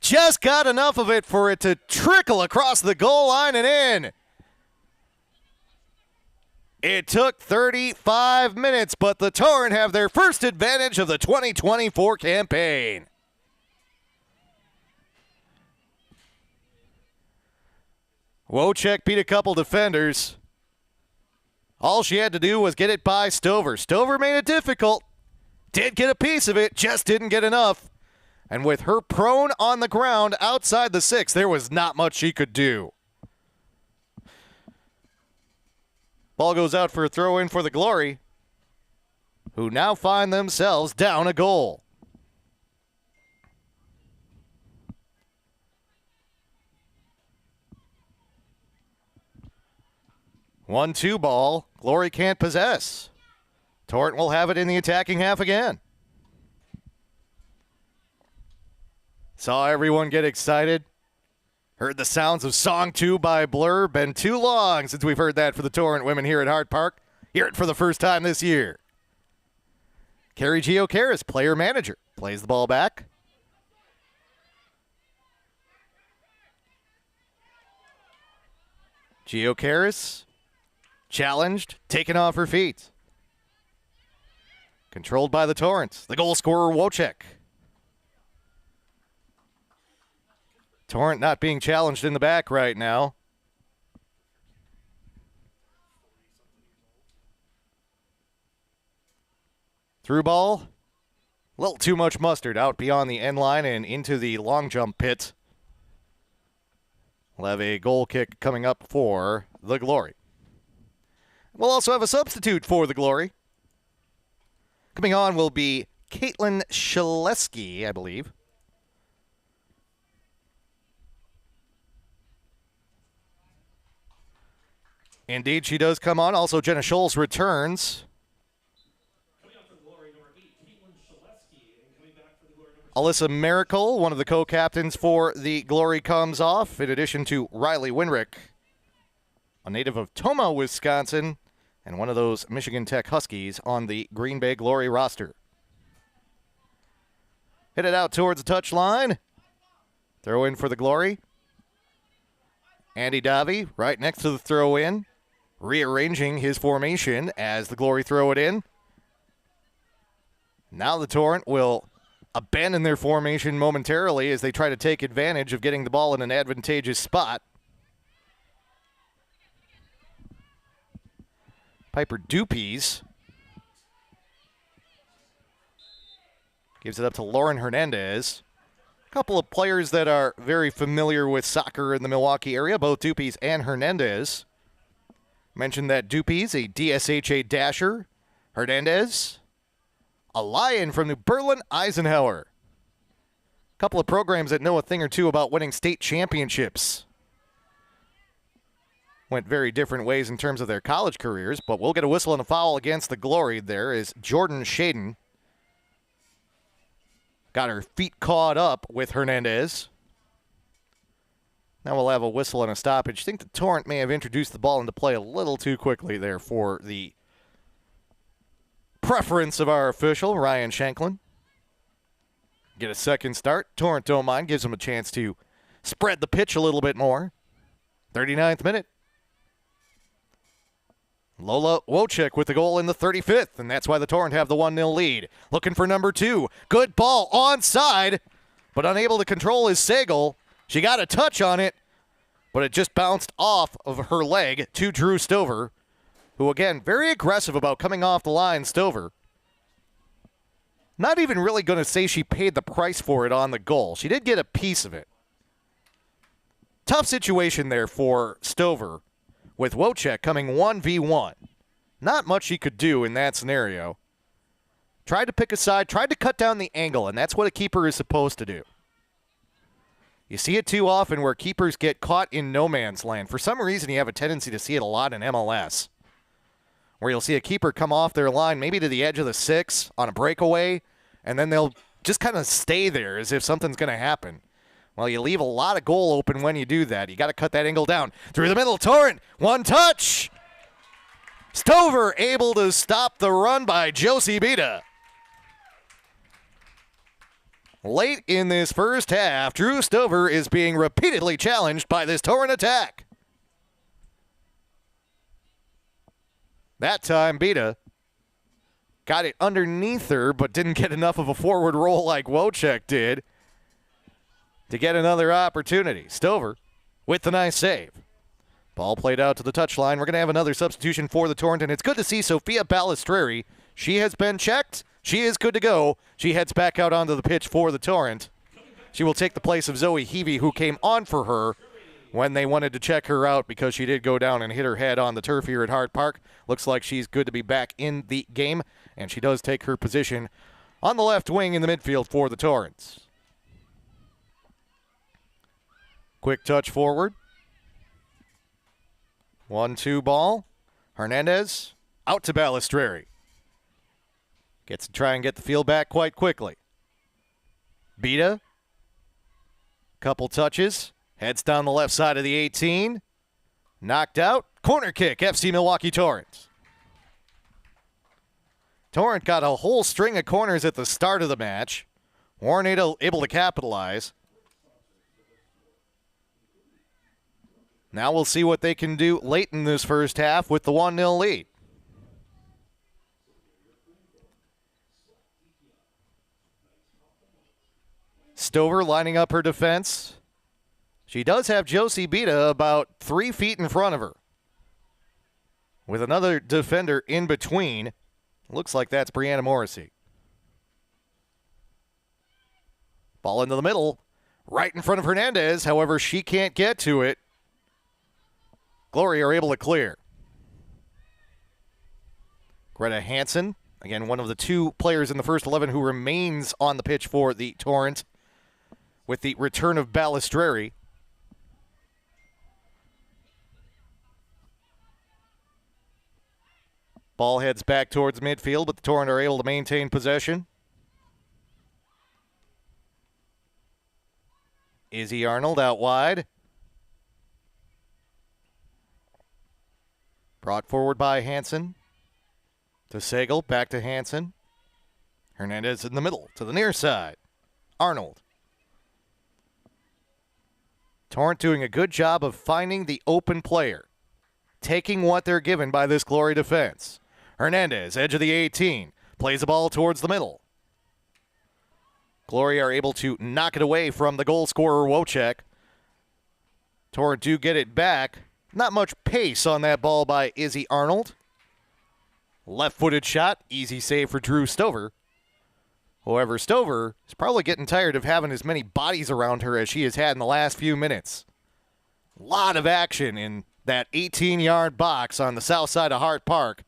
Just got enough of it for it to trickle across the goal line and in. It took 35 minutes, but the Torrent have their first advantage of the 2024 campaign. Wojcik beat a couple defenders. All she had to do was get it by Stover. Stover made it difficult. Did get a piece of it, just didn't get enough. And with her prone on the ground outside the 6, there was not much she could do. Ball goes out for a throw-in for the Glory, who now find themselves down a goal. 1-2 ball. Glory can't possess. Torrent will have it in the attacking half again. Saw everyone get excited. Heard the sounds of Song 2 by Blur. Been too long since we've heard that for the Torrent women here at Hart Park. Hear it for the first time this year. Carrie Giocaris, player manager, plays the ball back. Giocaris challenged, taken off her feet. Controlled by the Torrent. The goal scorer, Wojcik. Torrent not being challenged in the back right now. Through ball. A little too much mustard out beyond the end line and into the long jump pit. We'll have a goal kick coming up for the Glory. We'll also have a substitute for the Glory. Coming on will be Caitlin Shaleski, I believe. Indeed, she does come on. Also, Jenna Scholes returns. Alyssa Miracle, one of the co-captains for the Glory, comes off, in addition to Riley Winrick, a native of Tomah, Wisconsin, and one of those Michigan Tech Huskies on the Green Bay Glory roster. Hit it out towards the touchline. Throw in for the Glory. Andy Davi right next to the throw in, rearranging his formation as the Glory throw it in. Now the Torrent will abandon their formation momentarily as they try to take advantage of getting the ball in an advantageous spot. Piper Dupies gives it up to Lauren Hernandez. A couple of players that are very familiar with soccer in the Milwaukee area, both Dupies and Hernandez. Mentioned that Dupies, a DSHA dasher. Hernandez, a Lion from New Berlin, Eisenhower. A couple of programs that know a thing or two about winning state championships. Went very different ways in terms of their college careers, but we'll get a whistle and a foul against the Glory. There is Jordan Shaden. Got her feet caught up with Hernandez. Now we'll have a whistle and a stoppage. I think the Torrent may have introduced the ball into play a little too quickly there for the preference of our official, Ryan Shanklin. Get a second start. Torrent don't mind. Gives them a chance to spread the pitch a little bit more. 39th minute. Lola Wojcik with the goal in the 35th, and that's why the Torrent have the 1-0 lead. Looking for number 2. Good ball onside, but unable to control his Sagal. She got a touch on it, but it just bounced off of her leg to Drew Stover, who, again, very aggressive about coming off the line. Stover. Not even really going to say she paid the price for it on the goal. She did get a piece of it. Tough situation there for Stover, with Wojcik coming 1v1. Not much he could do in that scenario. Tried to pick a side, tried to cut down the angle, and that's what a keeper is supposed to do. You see it too often where keepers get caught in no man's land. For some reason, you have a tendency to see it a lot in MLS, where you'll see a keeper come off their line, maybe to the edge of the 6 on a breakaway, and then they'll just kind of stay there as if something's going to happen. Well, you leave a lot of goal open when you do that. You got to cut that angle down. Through the middle, Torrent, one touch. Stover able to stop the run by Josie Bita. Late in this first half, Drew Stover is being repeatedly challenged by this Torrent attack. That time, Bita got it underneath her, but didn't get enough of a forward roll like Wojcik did to get another opportunity. Stover with the nice save. Ball played out to the touchline. We're going to have another substitution for the Torrent, and it's good to see Sophia Balistreri. She has been checked. She is good to go. She heads back out onto the pitch for the Torrent. She will take the place of Zoe Heavey, who came on for her when they wanted to check her out because she did go down and hit her head on the turf here at Hart Park. Looks like she's good to be back in the game, and she does take her position on the left wing in the midfield for the Torrents. Quick touch forward. 1-2 ball. Hernandez out to Balistreri. Gets to try and get the field back quite quickly. Bita. Couple touches. Heads down the left side of the 18. Knocked out. Corner kick, FC Milwaukee Torrent. Torrent got a whole string of corners at the start of the match. Weren't able to capitalize. Now we'll see what they can do late in this first half with the 1-0 lead. Stover lining up her defense. She does have Josie Bita about 3 feet in front of her, with another defender in between. Looks like that's Brianna Morrissey. Ball into the middle, right in front of Hernandez. However, she can't get to it. Glory are able to clear. Greta Hansen Again, one of the two players in the first 11 who remains on the pitch for the Torrent with the return of Balistreri. Ball heads back towards midfield, but the Torrent are able to maintain possession. Izzy Arnold out wide. Brought forward by Hansen. To Sagal, back to Hansen. Hernandez in the middle, to the near side. Arnold. Torrent doing a good job of finding the open player. Taking what they're given by this Glory defense. Hernandez, edge of the 18. Plays the ball towards the middle. Glory are able to knock it away from the goal scorer, Wojciech. Torrent do get it back. Not much pace on that ball by Izzy Arnold. Left-footed shot, easy save for Drew Stover. However, Stover is probably getting tired of having as many bodies around her as she has had in the last few minutes. A lot of action in that 18-yard box on the south side of Hart Park,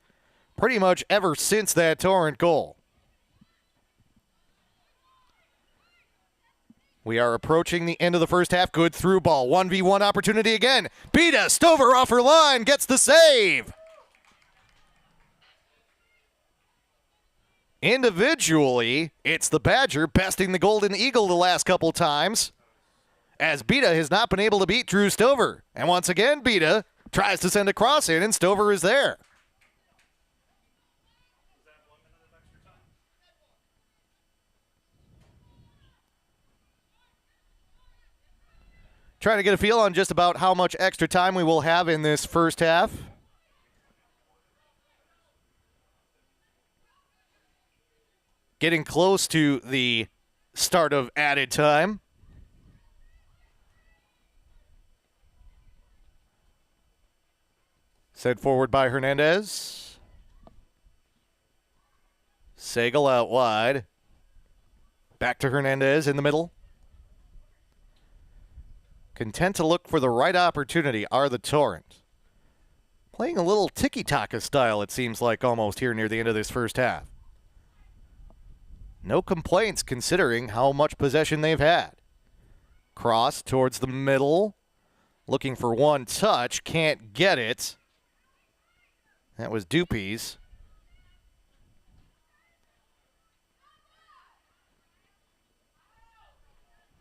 pretty much ever since that Torrent goal. We are approaching the end of the first half. Good through ball. 1v1 opportunity again. Beta, Stover off her line, gets the save. Individually, it's the Badger besting the Golden Eagle the last couple times, as Beta has not been able to beat Drew Stover. And once again, Beta tries to send a cross in, and Stover is there. Trying to get a feel on just about how much extra time we will have in this first half. Getting close to the start of added time. Sent forward by Hernandez. Sagal out wide. Back to Hernandez in the middle. Content to look for the right opportunity are the Torrent. Playing a little tiki-taka style, it seems like, almost here near the end of this first half. No complaints considering how much possession they've had. Cross towards the middle. Looking for one touch. Can't get it. That was Dupies.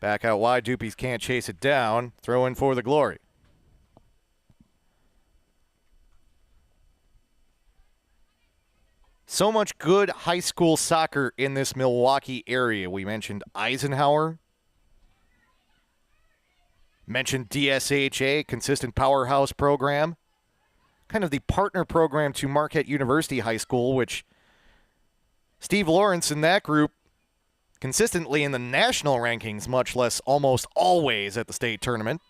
Back out wide. Dupies can't chase it down. Throw in for the Glory. So much good high school soccer in this Milwaukee area. We mentioned Eisenhower. Mentioned DSHA, consistent powerhouse program. Kind of the partner program to Marquette University High School, which Steve Lawrence and that group consistently in the national rankings, much less almost always at the state tournament.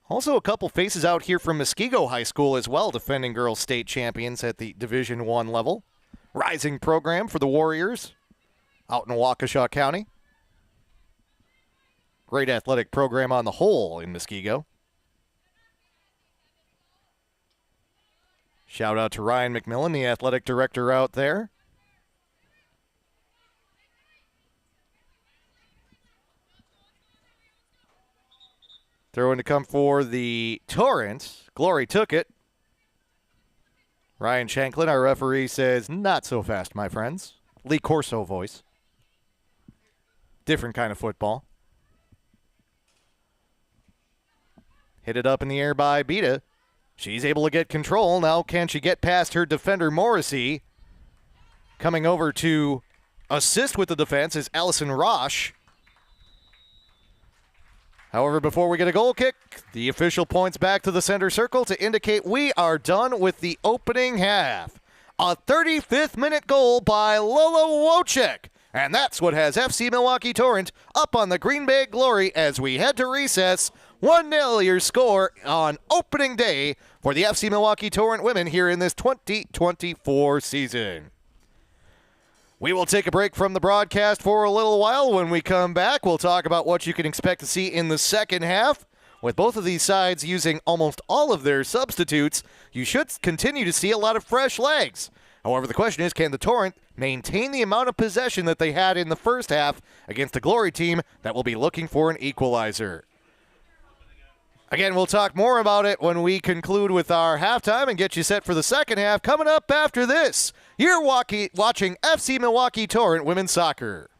Also a couple faces out here from Muskego High School as well, defending girls state champions at the Division I level. Rising program for the Warriors out in Waukesha County. Great athletic program on the whole in Muskego. Shout out to Ryan McMillan, the athletic director out there. Throw in to come for the Torrent. Glory took it. Ryan Shanklin, our referee, says, not so fast, my friends. Lee Corso voice. Different kind of football. Hit it up in the air by Beta. She's able to get control. Now can she get past her defender, Morrissey? Coming over to assist with the defense is Allison Roche. However, before we get a goal kick, the official points back to the center circle to indicate we are done with the opening half. A 35th minute goal by Lola Wojciech. And that's what has FC Milwaukee Torrent up on the Green Bay Glory as we head to recess. 1-0 your score on opening day for the FC Milwaukee Torrent women here in this 2024 season. We will take a break from the broadcast for a little while. When we come back, we'll talk about what you can expect to see in the second half. With both of these sides using almost all of their substitutes, you should continue to see a lot of fresh legs. However, the question is, can the Torrent maintain the amount of possession that they had in the first half against a Glory team that will be looking for an equalizer? Again, we'll talk more about it when we conclude with our halftime and get you set for the second half. Coming up after this, you're watching FC Milwaukee Torrent Women's Soccer.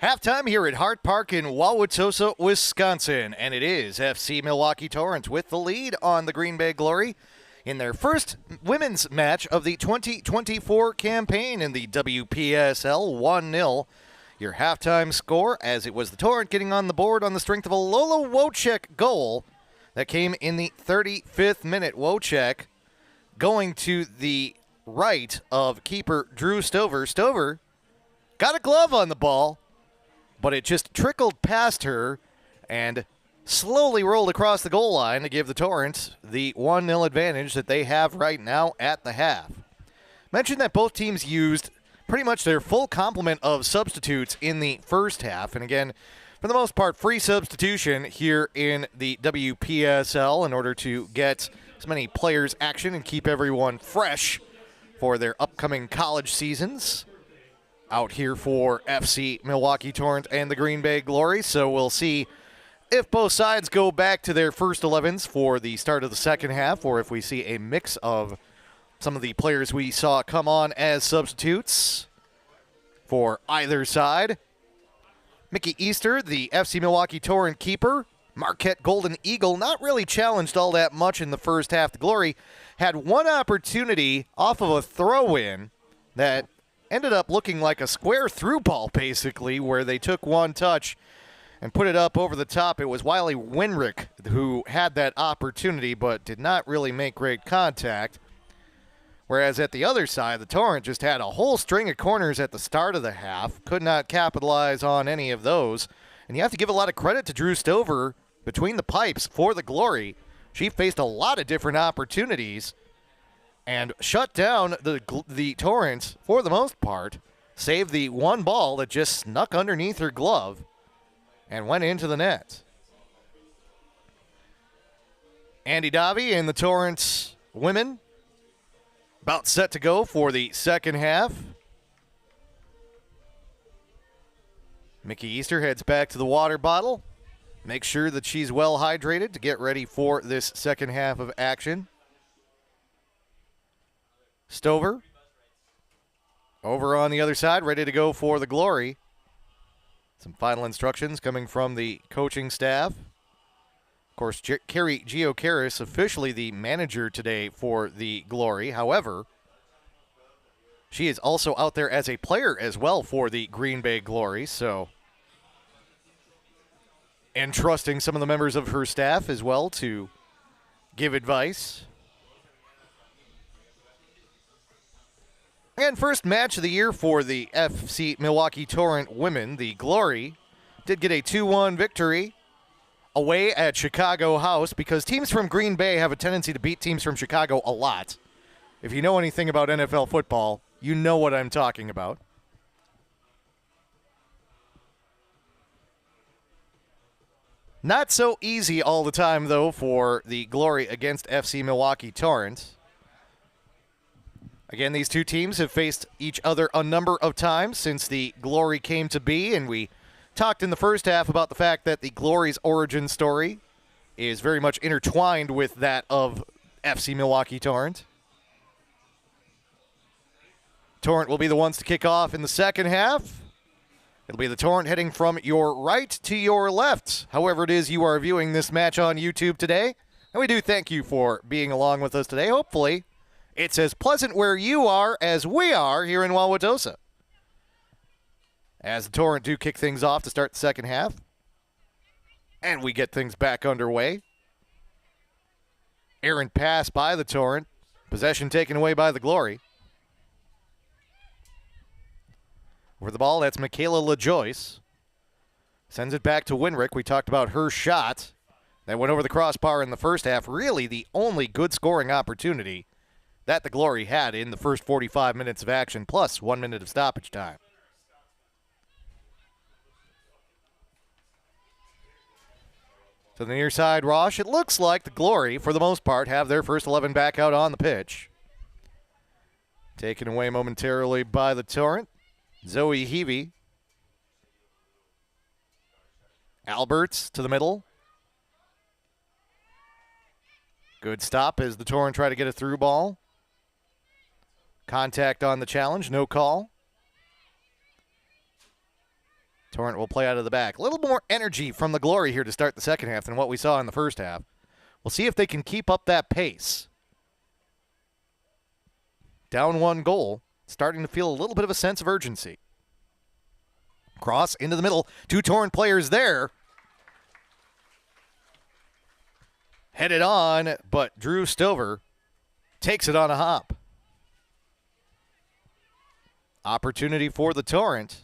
Halftime here at Hart Park in Wauwatosa, Wisconsin, and it is FC Milwaukee Torrent with the lead on the Green Bay Glory in their first women's match of the 2024 campaign in the WPSL. 1-0 your halftime score, as it was the Torrent getting on the board on the strength of a Lola Wojcik goal that came in the 35th minute. Wojcik going to the right of keeper Drew Stover. Stover got a glove on the ball, but it just trickled past her and slowly rolled across the goal line to give the Torrent the 1-0 advantage that they have right now at the half. Mentioned that both teams used pretty much their full complement of substitutes in the first half. And again, for the most part, free substitution here in the WPSL in order to get as many players action and keep everyone fresh for their upcoming college seasons out here for FC Milwaukee Torrent and the Green Bay Glory. So we'll see if both sides go back to their first 11s for the start of the second half, or if we see a mix of some of the players we saw come on as substitutes for either side. Mickey Easter, the FC Milwaukee Torrent keeper, Marquette Golden Eagle, not really challenged all that much in the first half. The Glory had one opportunity off of a throw-in that ended up looking like a square through ball, basically, where they took one touch and put it up over the top. It was Wiley Winrick who had that opportunity, but did not really make great contact. Whereas at the other side, the Torrent just had a whole string of corners at the start of the half, could not capitalize on any of those. And you have to give a lot of credit to Drew Stover between the pipes for the Glory. She faced a lot of different opportunities and shut down the Torrent for the most part, saved the one ball that just snuck underneath her glove and went into the net. Andy Davi and the Torrent women about set to go for the second half. Mickey Easter heads back to the water bottle. Make sure that she's well hydrated to get ready for this second half of action. Stover over on the other side, ready to go for the Glory. Some final instructions coming from the coaching staff. Of course, Carrie Giocaris, officially the manager today for the Glory. However, she is also out there as a player as well for the Green Bay Glory, so entrusting some of the members of her staff as well to give advice. And first match of the year for the FC Milwaukee Torrent women. The Glory did get a 2-1 victory away at Chicago House, because teams from Green Bay have a tendency to beat teams from Chicago a lot. If you know anything about NFL football, you know what I'm talking about. Not so easy all the time, though, for the Glory against FC Milwaukee Torrent. Again, these two teams have faced each other a number of times since the Glory came to be, and we talked in the first half about the fact that the Glory's origin story is very much intertwined with that of FC Milwaukee Torrent. Torrent will be the ones to kick off in the second half. It'll be the Torrent heading from your right to your left, however it is you are viewing this match on YouTube today. And we do thank you for being along with us today. Hopefully, it's as pleasant where you are as we are here in Wauwatosa, as the Torrent do kick things off to start the second half. And we get things back underway. Errant pass by the Torrent. Possession taken away by the Glory. Over the ball, that's Michaela LaJoyce. Sends it back to Winrick. We talked about her shot that went over the crossbar in the first half. Really the only good scoring opportunity that the Glory had in the first 45 minutes of action, plus 1 minute of stoppage time. To the near side, Rosh. It looks like the Glory, for the most part, have their first 11 back out on the pitch. Taken away momentarily by the Torrent. Zoe Heavey. Alberts to the middle. Good stop as the Torrent try to get a through ball. Contact on the challenge, no call. Torrent will play out of the back. A little more energy from the Glory here to start the second half than what we saw in the first half. We'll see if they can keep up that pace. Down 1 goal, starting to feel a little bit of a sense of urgency. Cross into the middle. 2 Torrent players there. Headed on, but Drew Stover takes it on a hop. Opportunity for the Torrent.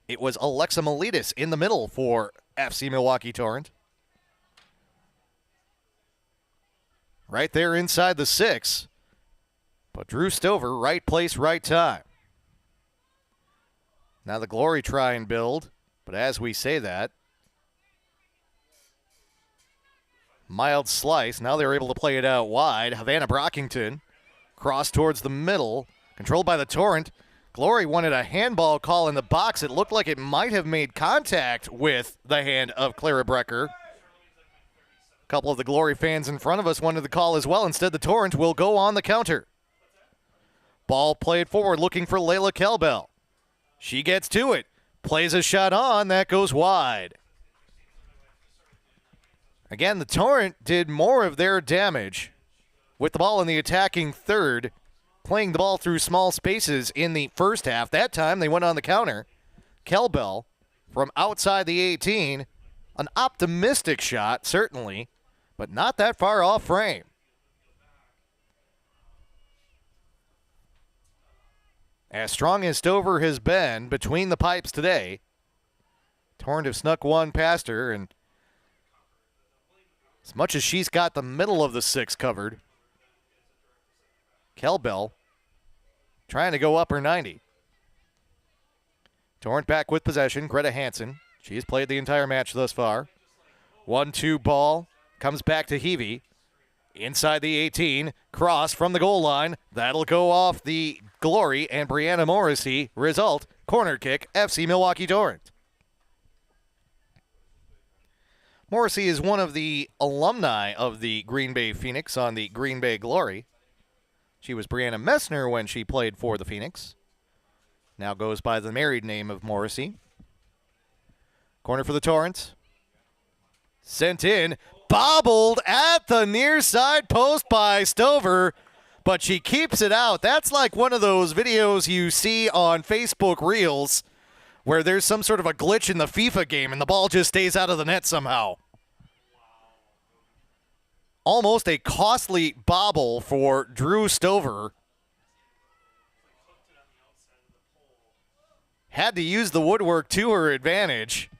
It was Alexa Miletus in the middle for FC Milwaukee Torrent. Right there inside the 6. But Drew Stover, right place, right time. Now the Glory try and build, but as we say that, mild slice. Now they're able to play it out wide. Havana Brockington, cross towards the middle, controlled by the Torrent. Glory wanted a handball call in the box. It looked like it might have made contact with the hand of Clara Brecker. A couple of the Glory fans in front of us wanted the call as well. Instead, the Torrent will go on the counter. Ball played forward, looking for Layla Kelbell. She gets to it, plays a shot on, that goes wide. Again, the Torrent did more of their damage with the ball in the attacking third, playing the ball through small spaces in the first half. That time they went on the counter. Kelbell from outside the 18, an optimistic shot, certainly, but not that far off frame. As strong as Stover has been between the pipes today, Torrent have snuck one past her, and as much as she's got the middle of the 6 covered, Kelbell trying to go upper 90. Torrent back with possession. Greta Hansen. She's played the entire match thus far. 1-2 ball. Comes back to Heavey. Inside the 18. Cross from the goal line. That'll go off the Glory and Brianna Morrissey. Result, corner kick, FC Milwaukee Torrent. Morrissey is one of the alumni of the Green Bay Phoenix on the Green Bay Glory. She was Brianna Messner when she played for the Phoenix. Now goes by the married name of Morrissey. Corner for the Torrent. Sent in. Bobbled at the near side post by Stover, but she keeps it out. That's like one of those videos you see on Facebook Reels where there's some sort of a glitch in the FIFA game and the ball just stays out of the net somehow. Almost a costly bobble for Drew Stover. Had to use the woodwork to her advantage,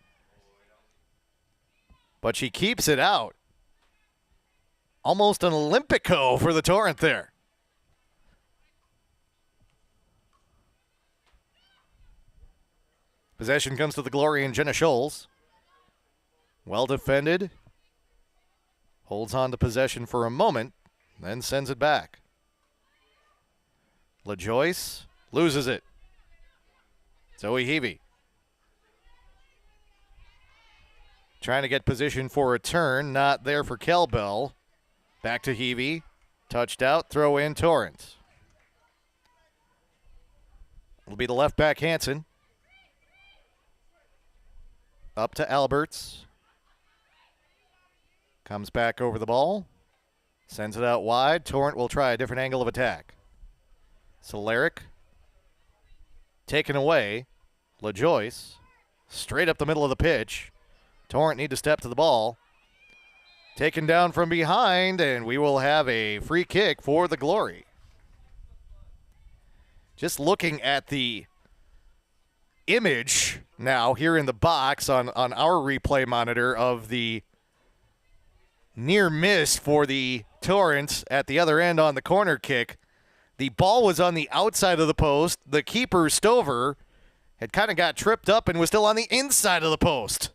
but she keeps it out. Almost an Olympico for the Torrent there. Possession comes to the Glory and Jenna Scholes. Well defended. Holds on to possession for a moment, then sends it back. LaJoyce loses it. Zoe Heavey. Trying to get position for a turn. Not there for Kelbell. Back to Heavey. Touched out. Throw in Torrent. It'll be the left back Hansen. Up to Alberts. Comes back over the ball. Sends it out wide. Torrent will try a different angle of attack. Solaric. Taken away. LaJoyce. Straight up the middle of the pitch. Torrent need to step to the ball. Taken down from behind, and we will have a free kick for the Glory. Just looking at the image now here in the box on our replay monitor of the near miss for the Torrent at the other end on the corner kick. The ball was on the outside of the post. The keeper, Stover, had kind of got tripped up and was still on the inside of the post.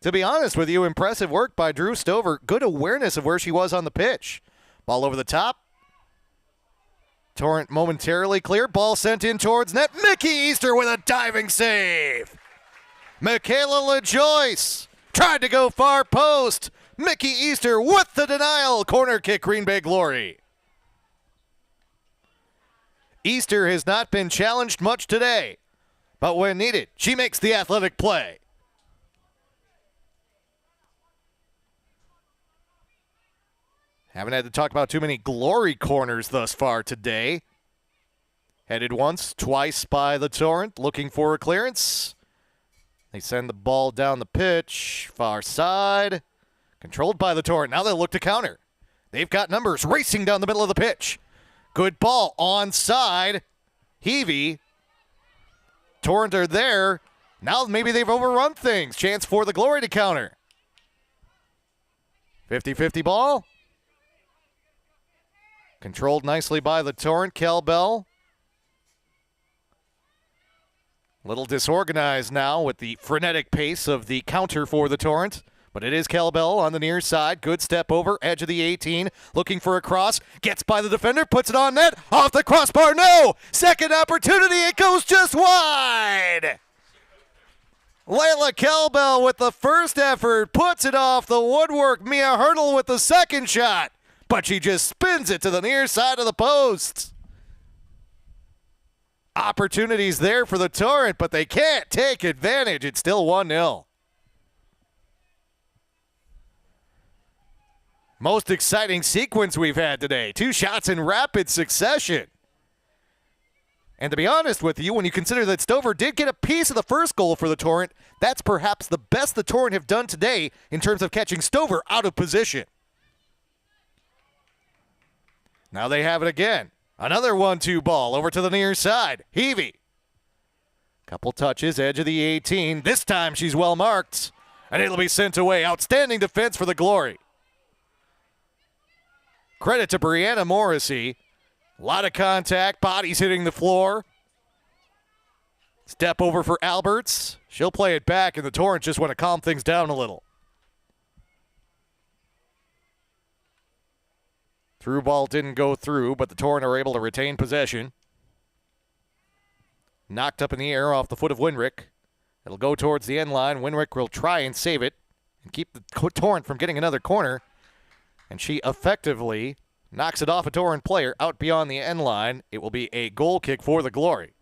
To be honest with you, impressive work by Drew Stover. Good awareness of where she was on the pitch. Ball over the top. Torrent momentarily clear. Ball sent in towards net. Mickey Easter with a diving save. Michaela LaJoyce tried to go far post. Mickey Easter with the denial. Corner kick, Green Bay Glory. Easter has not been challenged much today, but when needed, she makes the athletic play. Haven't had to talk about too many glory corners thus far today. Headed once, twice by the Torrent, looking for a clearance. They send the ball down the pitch, far side. Controlled by the Torrent. Now they'll look to counter. They've got numbers racing down the middle of the pitch. Good ball, onside. Heavey. Torrent are there. Now maybe they've overrun things. Chance for the Glory to counter. 50-50 ball. Controlled nicely by the Torrent. Kelbell. A little disorganized now with the frenetic pace of the counter for the Torrent. But it is Kelbell on the near side. Good step over, edge of the 18. Looking for a cross. Gets by the defender, puts it on net. Off the crossbar, no! Second opportunity, it goes just wide! Layla Kelbell with the first effort, puts it off the woodwork. Mia Hurdle with the second shot. But she just spins it to the near side of the post. Opportunities there for the Torrent, but they can't take advantage. It's still 1-0. Most exciting sequence we've had today. 2 shots in rapid succession. And to be honest with you, when you consider that Stover did get a piece of the first goal for the Torrent, that's perhaps the best the Torrent have done today in terms of catching Stover out of position. Now they have it again. Another 1-2 ball over to the near side. Heavey. Couple touches, edge of the 18. This time she's well marked. And it'll be sent away. Outstanding defense for the Glory. Credit to Brianna Morrissey. A lot of contact. Bodies hitting the floor. Step over for Alberts. She'll play it back, and the Torrent just want to calm things down a little. Through ball didn't go through, but the Torrent are able to retain possession. Knocked up in the air off the foot of Winrick. It'll go towards the end line. Winrick will try and save it and keep the Torrent from getting another corner. And she effectively knocks it off a Torrent player out beyond the end line. It will be a goal kick for the Glory.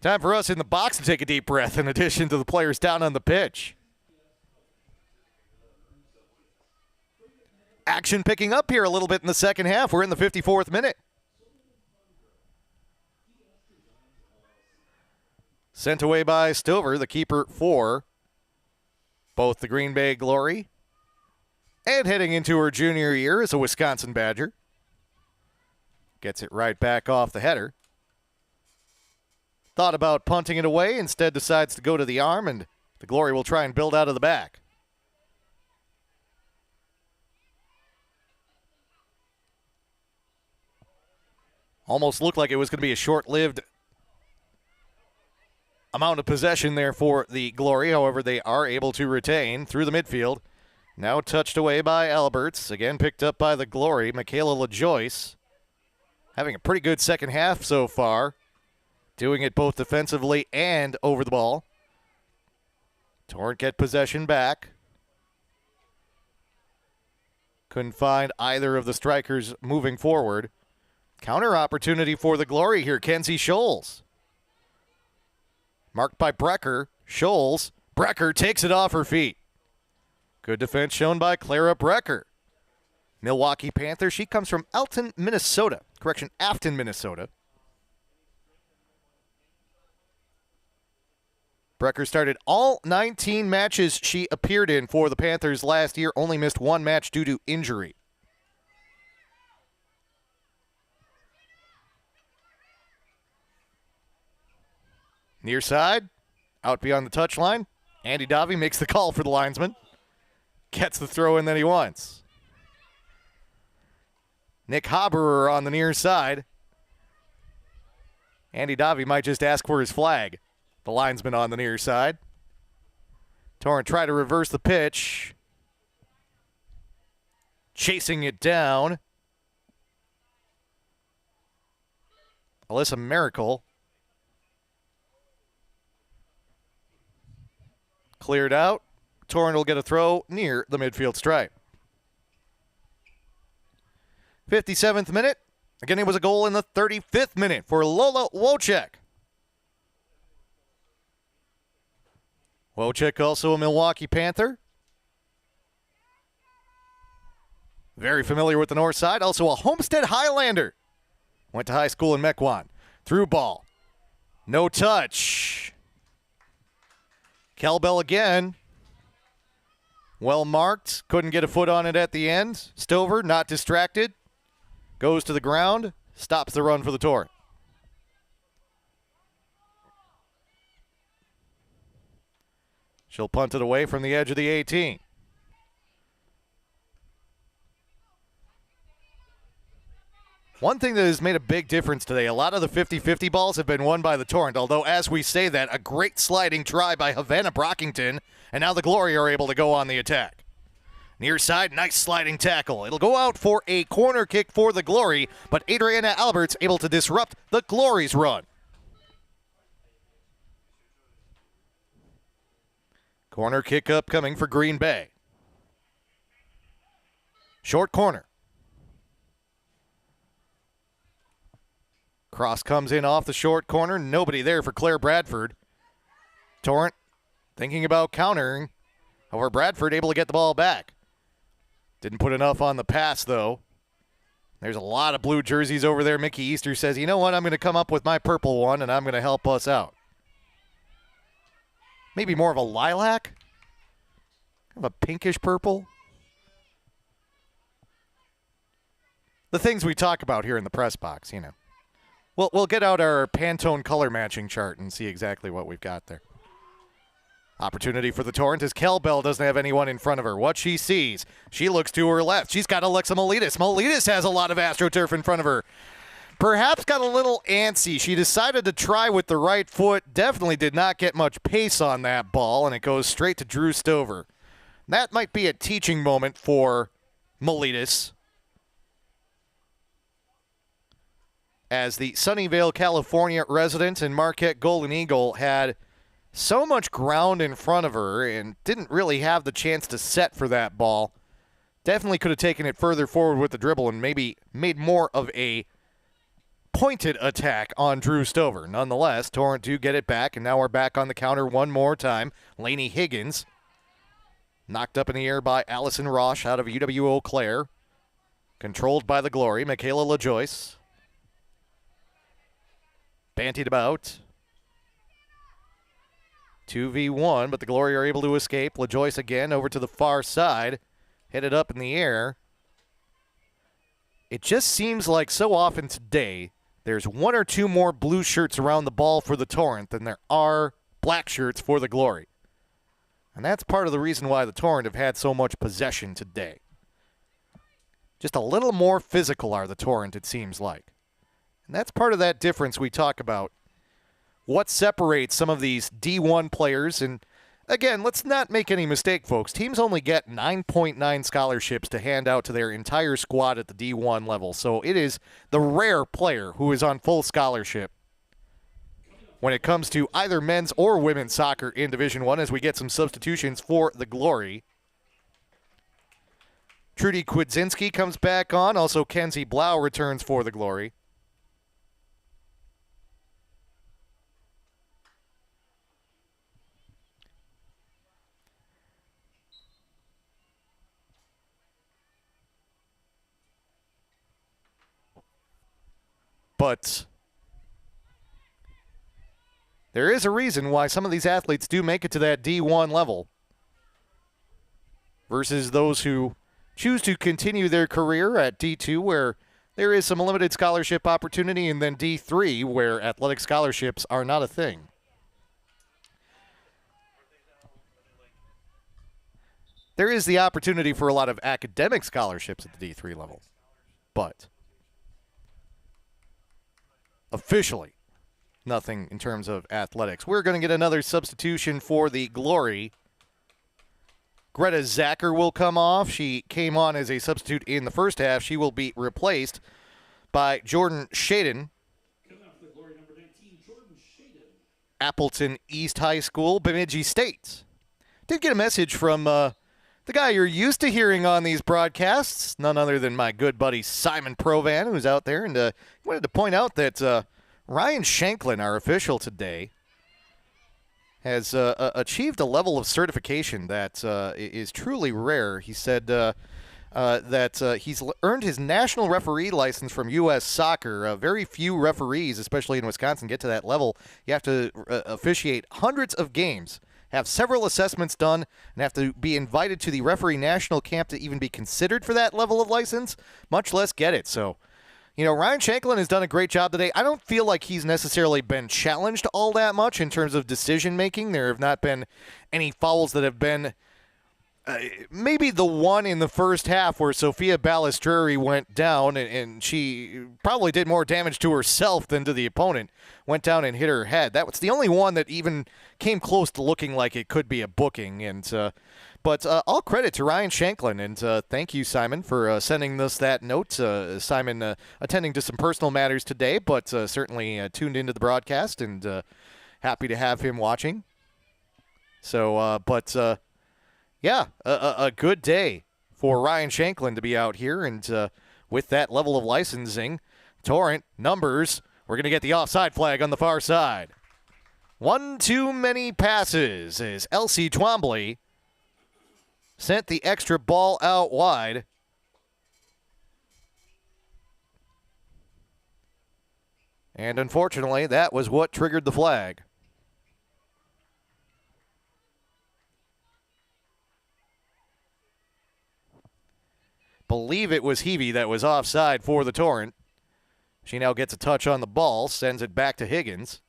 Time for us in the box to take a deep breath in addition to the players down on the pitch. Action picking up here a little bit in the second half. We're in the 54th minute. Sent away by Stover, the keeper for both the Green Bay Glory and heading into her junior year as a Wisconsin Badger. Gets it right back off the header. Thought about punting it away, instead decides to go to the arm, and the Glory will try and build out of the back. Almost looked like it was going to be a short-lived amount of possession there for the Glory. However, they are able to retain through the midfield. Now touched away by Alberts. Again picked up by the Glory. Michaela LaJoyce having a pretty good second half so far. Doing it both defensively and over the ball. Torrent get possession back. Couldn't find either of the strikers moving forward. Counter opportunity for the Glory here. Kenzie Scholes. Marked by Brecker. Scholes. Brecker takes it off her feet. Good defense shown by Clara Brecker. Milwaukee Panther. She comes from Afton, Minnesota. Brecker started all 19 matches she appeared in for the Panthers last year. Only missed one match due to injury. Near side, out beyond the touchline. Andy Davi makes the call for the linesman. Gets the throw in that he wants. Nick Haberer on the near side. Andy Davi might just ask for his flag. The linesman on the near side. Torrent try to reverse the pitch. Chasing it down. Alyssa Miracle. Cleared out. Torrent will get a throw near the midfield stripe. 57th minute. Again, it was a goal in the 35th minute for Lola Wojcik. Wojcik, also a Milwaukee Panther. Very familiar with the north side. Also a Homestead Highlander. Went to high school in Mequon. Through ball. No touch. Kelbell again. Well marked. Couldn't get a foot on it at the end. Stover, not distracted. Goes to the ground. Stops the run for the Torrent. She'll punt it away from the edge of the 18. One thing that has made a big difference today, a lot of the 50-50 balls have been won by the Torrent, although as we say that, a great sliding try by Havana Brockington, and now the Glory are able to go on the attack. Near side, nice sliding tackle. It'll go out for a corner kick for the Glory, but Adriana Alberts able to disrupt the Glory's run. Corner kick up coming for Green Bay. Short corner. Cross comes in off the short corner. Nobody there for Claire Bradford. Torrent thinking about countering. However, Bradford able to get the ball back. Didn't put enough on the pass, though. There's a lot of blue jerseys over there. Mickey Easter says, you know what, I'm going to come up with my purple one, and I'm going to help us out. Maybe more of a lilac? Kind of a pinkish purple? The things we talk about here in the press box, you know. We'll get out our Pantone color matching chart and see exactly what we've got there. Opportunity for the Torrent as Kelbell doesn't have anyone in front of her. What she sees, she looks to her left. She's got Alexa Miletus. Miletus has a lot of AstroTurf in front of her. Perhaps got a little antsy. She decided to try with the right foot. Definitely did not get much pace on that ball, and it goes straight to Drew Stover. That might be a teaching moment for Miletus, as the Sunnyvale, California resident and Marquette Golden Eagle had so much ground in front of her and didn't really have the chance to set for that ball. Definitely could have taken it further forward with the dribble and maybe made more of a pointed attack on Drew Stover. Nonetheless, Torrent do get it back, and now we're back on the counter one more time. Lainey Higgins knocked up in the air by Allison Roche out of UW-Eau Claire. Controlled by the Glory, Michaela LaJoyce. Bantied about. 2v1, but the Glory are able to escape. LaJoyce again over to the far side. Headed up in the air. It just seems like so often today there's one or two more blue shirts around the ball for the Torrent than there are black shirts for the Glory. And that's part of the reason why the Torrent have had so much possession today. Just a little more physical are the Torrent, it seems like. And that's part of that difference we talk about. What separates some of these D1 players? And again, let's not make any mistake, folks. Teams only get 9.9 scholarships to hand out to their entire squad at the D1 level. So it is the rare player who is on full scholarship when it comes to either men's or women's soccer in Division I, as we get some substitutions for the Glory. Trudy Kwidzinski comes back on. Also, Kenzie Blau returns for the Glory. But there is a reason why some of these athletes do make it to that D1 level versus those who choose to continue their career at D2, where there is some limited scholarship opportunity, and then D3, where athletic scholarships are not a thing. There is the opportunity for a lot of academic scholarships at the D3 level, but officially nothing in terms of athletics. We're going to get another substitution for the Glory. Greta Zacher will come off. She came on as a substitute in the first half. She will be replaced by Jordan Shaden. Appleton East High School, Bemidji State. Did get a message from The guy you're used to hearing on these broadcasts, none other than my good buddy Simon Provan, who's out there. And wanted to point out that Ryan Shanklin, our official today, has achieved a level of certification that is truly rare. He said that he's earned his national referee license from U.S. Soccer. Very few referees, especially in Wisconsin, get to that level. You have to officiate hundreds of games, have several assessments done, and have to be invited to the referee national camp to even be considered for that level of license, much less get it. So, Ryan Shanklin has done a great job today. I don't feel like he's necessarily been challenged all that much in terms of decision-making. There have not been any fouls that have been maybe the one in the first half where Sophia Balistreri went down, and she probably did more damage to herself than to the opponent, went down and hit her head. That was the only one that even came close to looking like it could be a booking. But all credit to Ryan Shanklin, and thank you, Simon, for sending us that note. Simon attending to some personal matters today, but certainly tuned into the broadcast, and happy to have him watching. So, yeah, a good day for Ryan Shanklin to be out here, and with that level of licensing, Torrent numbers, we're going to get the offside flag on the far side. One too many passes as Elsie Twombly sent the extra ball out wide. And unfortunately, that was what triggered the flag. Believe it was Heavey that was offside for the Torrent. She now gets a touch on the ball, sends it back to Higgins.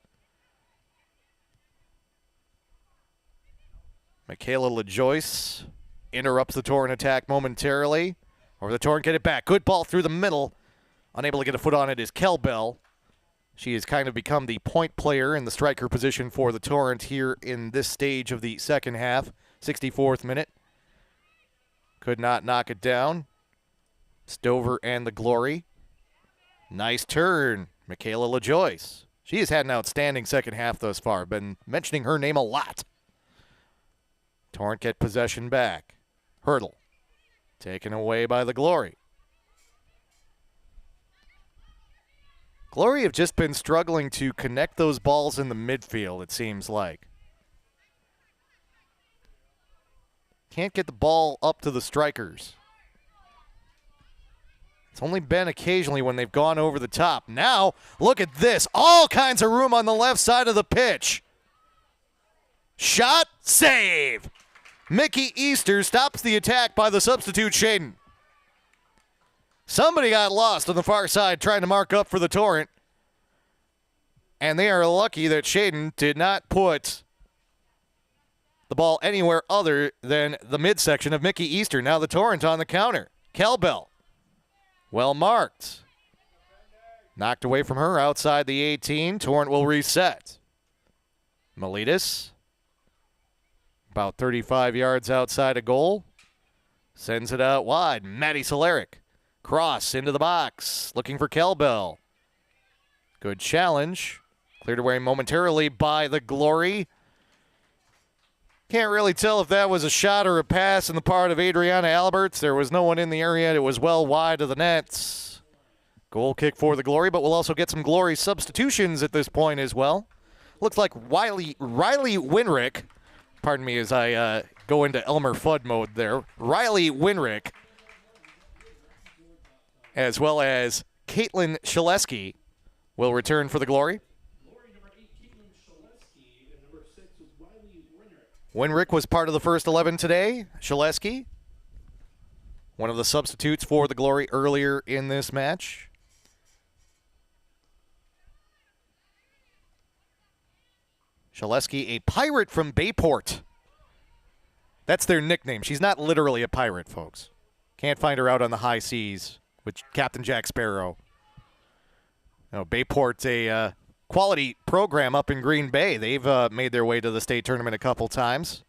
Michaela LaJoyce interrupts the Torrent attack momentarily. Or the Torrent get it back. Good ball through the middle. Unable to get a foot on it is Kelbell. She has kind of become the point player in the striker position for the Torrent here in this stage of the second half. 64th minute. Could not knock it down. Stover and the Glory. Nice turn. Michaela LaJoyce. She has had an outstanding second half thus far. Been mentioning her name a lot. Torrent get possession back. Hurdle. Taken away by the Glory. Glory have just been struggling to connect those balls in the midfield, it seems like. Can't get the ball up to the strikers. It's only been occasionally when they've gone over the top. Now, look at this. All kinds of room on the left side of the pitch. Shot, save. Mickey Easter stops the attack by the substitute Shaden. Somebody got lost on the far side trying to mark up for the Torrent. And they are lucky that Shaden did not put the ball anywhere other than the midsection of Mickey Easter. Now the Torrent on the counter. Kelbell. Well marked. Knocked away from her outside the 18. Torrent will reset. Miletus. About 35 yards outside of goal. Sends it out wide. Maddie Solaric. Cross into the box. Looking for Kelbell. Good challenge. Cleared away momentarily by the Glory. Can't really tell if that was a shot or a pass in the part of Adriana Alberts. There was no one in the area. It was well wide of the nets. Goal kick for the Glory, but we'll also get some Glory substitutions at this point as well. Looks like Riley Winrick, pardon me as I go into Elmer Fudd mode there. Riley Winrick, as well as Caitlin Shaleski, will return for the Glory. Winrick was part of the first 11 today. Shaleski, one of the substitutes for the Glory earlier in this match. Shaleski, a pirate from Bayport. That's their nickname. She's not literally a pirate, folks. Can't find her out on the high seas with Captain Jack Sparrow. No, Bayport's a quality program up in Green Bay. They've made their way to the state tournament a couple times.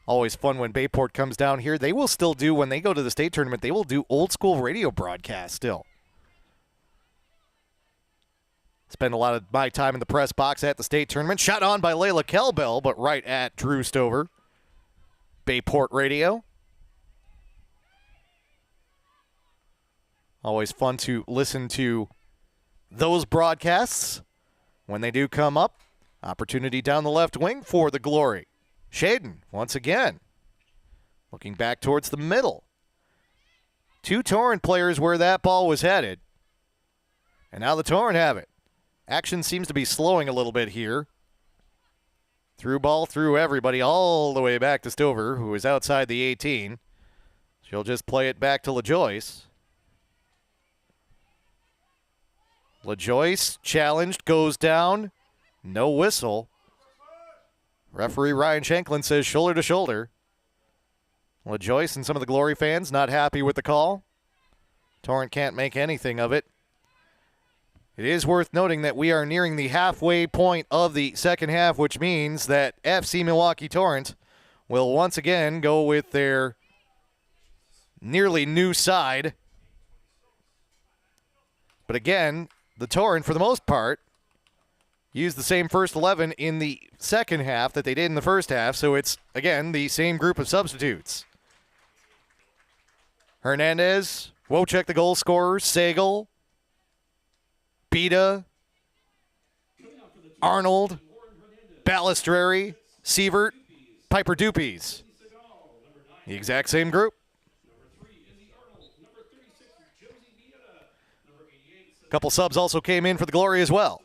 Always fun when Bayport comes down here. They will still do, when they go to the state tournament, they will do old school radio broadcasts still. Spend a lot of my time in the press box at the state tournament. Shot on by Layla Kelbell, but right at Drew Stover. Bayport Radio. Always fun to listen to those broadcasts when they do come up. Opportunity down the left wing for the Glory. Shaden, once again, looking back towards the middle. 2 Torrent players where that ball was headed. And now the Torrent have it. Action seems to be slowing a little bit here. Through ball through everybody all the way back to Stover, who is outside the 18. She'll just play it back to LaJoyce. LaJoyce challenged, goes down. No whistle. Referee Ryan Shanklin says shoulder to shoulder. LaJoyce and some of the Glory fans not happy with the call. Torrent can't make anything of it. It is worth noting that we are nearing the halfway point of the second half, which means that FC Milwaukee Torrent will once again go with their nearly new side. But again, the Torrent, for the most part, used the same first 11 in the second half that they did in the first half, so it's, again, the same group of substitutes. Hernandez, Wojcik the goal scorer, Sagal, Beta, Arnold, Balistreri, Sievert, Piper Dupies. The exact same group. A couple subs also came in for the Glory as well.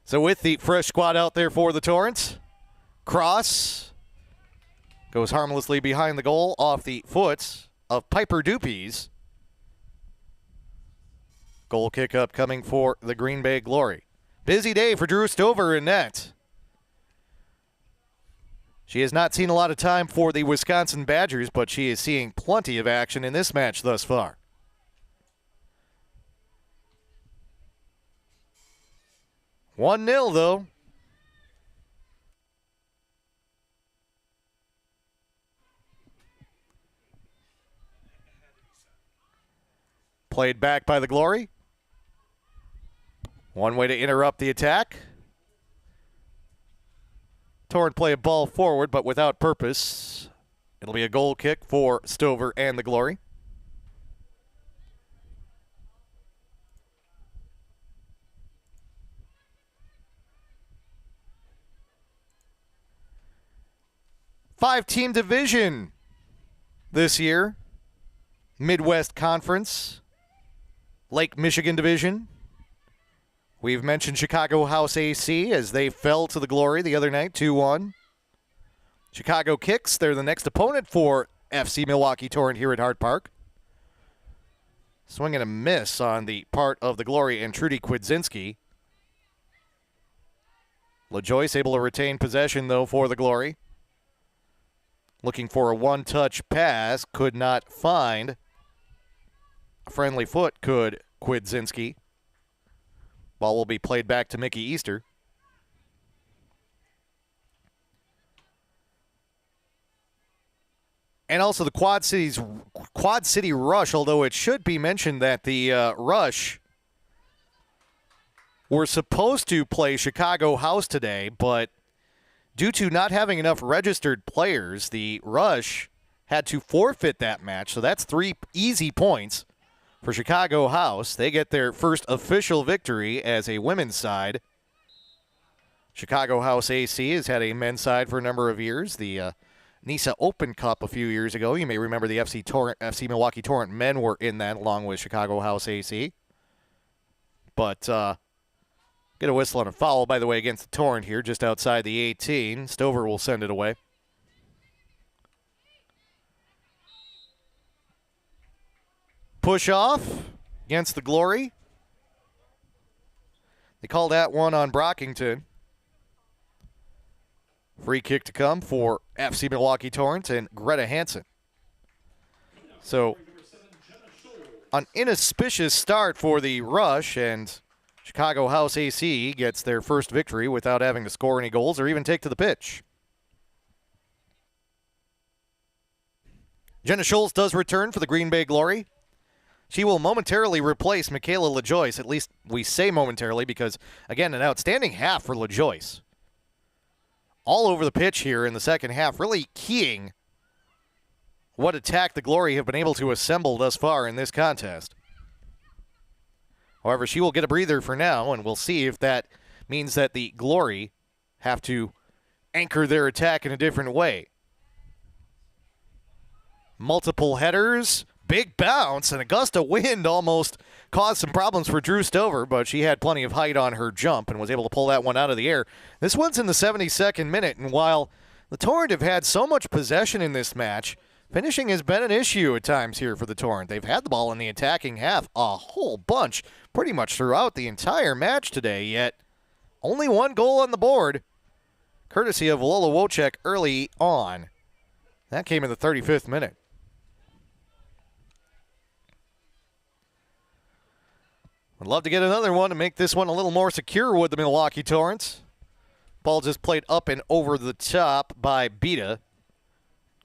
So with the fresh squad out there for the Torrent, cross goes harmlessly behind the goal off the foot of Piper Dupies. Goal kick up coming for the Green Bay Glory. Busy day for Drew Stover in net. She has not seen a lot of time for the Wisconsin Badgers, but she is seeing plenty of action in this match thus far. One 0 though. Played back by the Glory. One way to interrupt the attack. Torrent play a ball forward, but without purpose. It'll be a goal kick for Stover and the Glory. Five-team division this year. Midwest Conference. Lake Michigan Division. We've mentioned Chicago House AC as they fell to the Glory the other night, 2-1. Chicago Kicks, they're the next opponent for FC Milwaukee Torrent here at Hart Park. Swing and a miss on the part of the Glory and Trudy Kwidzinski. LaJoyce able to retain possession, though, for the Glory. Looking for a one-touch pass, could not find. A friendly foot could Kwidzinski. Ball will be played back to Mickey Easter. And also the Quad City Rush, although it should be mentioned that the Rush were supposed to play Chicago House today, but due to not having enough registered players, the Rush had to forfeit that match. So that's 3 easy points for Chicago House. They get their first official victory as a women's side. Chicago House AC has had a men's side for a number of years. The NISA Open Cup a few years ago. You may remember the FC Milwaukee Torrent men were in that along with Chicago House AC. But get a whistle and a foul, by the way, against the Torrent here, just outside the 18. Stover will send it away. Push off against the Glory. They called that one on Brockington. Free kick to come for FC Milwaukee Torrent and Greta Hansen. So, an inauspicious start for the Rush, and Chicago House AC gets their first victory without having to score any goals or even take to the pitch. Jenna Scholes does return for the Green Bay Glory. She will momentarily replace Michaela LaJoyce. At least we say momentarily because, again, an outstanding half for LaJoyce. All over the pitch here in the second half, really keying what attack the Glory have been able to assemble thus far in this contest. However, she will get a breather for now, and we'll see if that means that the Glory have to anchor their attack in a different way. Multiple headers, big bounce, and a gust of wind almost caused some problems for Drew Stover, but she had plenty of height on her jump and was able to pull that one out of the air. This one's in the 72nd minute, and while the Torrent have had so much possession in this match, finishing has been an issue at times here for the Torrent. They've had the ball in the attacking half a whole bunch, pretty much throughout the entire match today, yet only one goal on the board, courtesy of Lola Wojcik early on. That came in the 35th minute. Would love to get another one to make this one a little more secure with the Milwaukee Torrents. Ball just played up and over the top by Beta.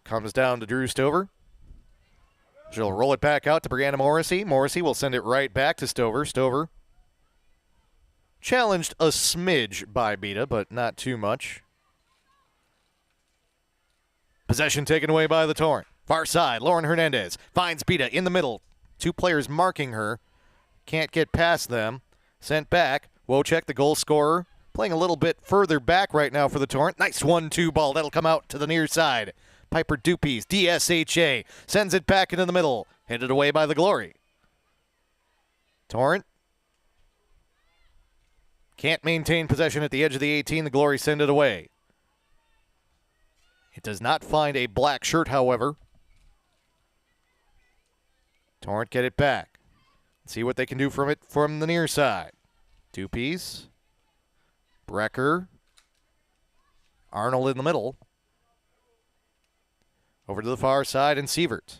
Comes down to Drew Stover. She'll roll it back out to Brianna Morrissey. Morrissey will send it right back to Stover. Stover challenged a smidge by Beta, but not too much. Possession taken away by the Torrent. Far side, Lauren Hernandez finds Beta in the middle. Two players marking her. Can't get past them. Sent back. Wojcik, the goal scorer, playing a little bit further back right now for the Torrent. Nice 1-2 ball. That'll come out to the near side. Piper Dupies, DSHA, sends it back into the middle. Headed away by the Glory. Torrent can't maintain possession at the edge of the 18. The Glory send it away. It does not find a black shirt, however. Torrent get it back. See what they can do from it from the near side. Dupies. Brecker. Arnold in the middle. Over to the far side and Sievert.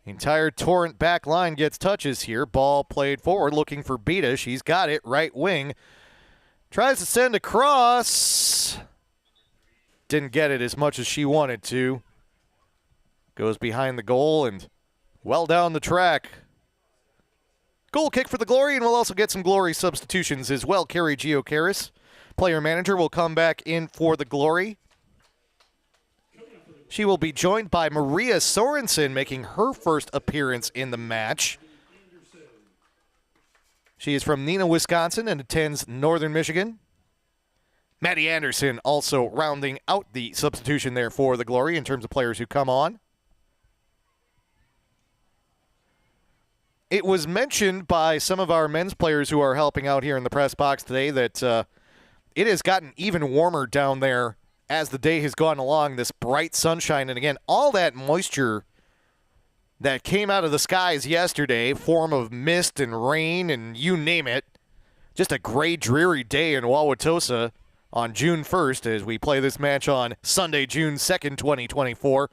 The entire Torrent back line gets touches here. Ball played forward looking for Beta. She's got it. Right wing. Tries to send across. Didn't get it as much as she wanted to. Goes behind the goal and well down the track. Goal kick for the Glory, and we'll also get some Glory substitutions as well. Carrie Giocaris, player manager, will come back in for the Glory. She will be joined by Maria Sorensen, making her first appearance in the match. She is from Neenah, Wisconsin, and attends Northern Michigan. Maddie Anderson also rounding out the substitution there for the Glory in terms of players who come on. It was mentioned by some of our men's players who are helping out here in the press box today that it has gotten even warmer down there as the day has gone along, this bright sunshine. And again, all that moisture that came out of the skies yesterday, form of mist and rain and you name it. Just a gray, dreary day in Wauwatosa on June 1st as we play this match on Sunday, June 2nd, 2024.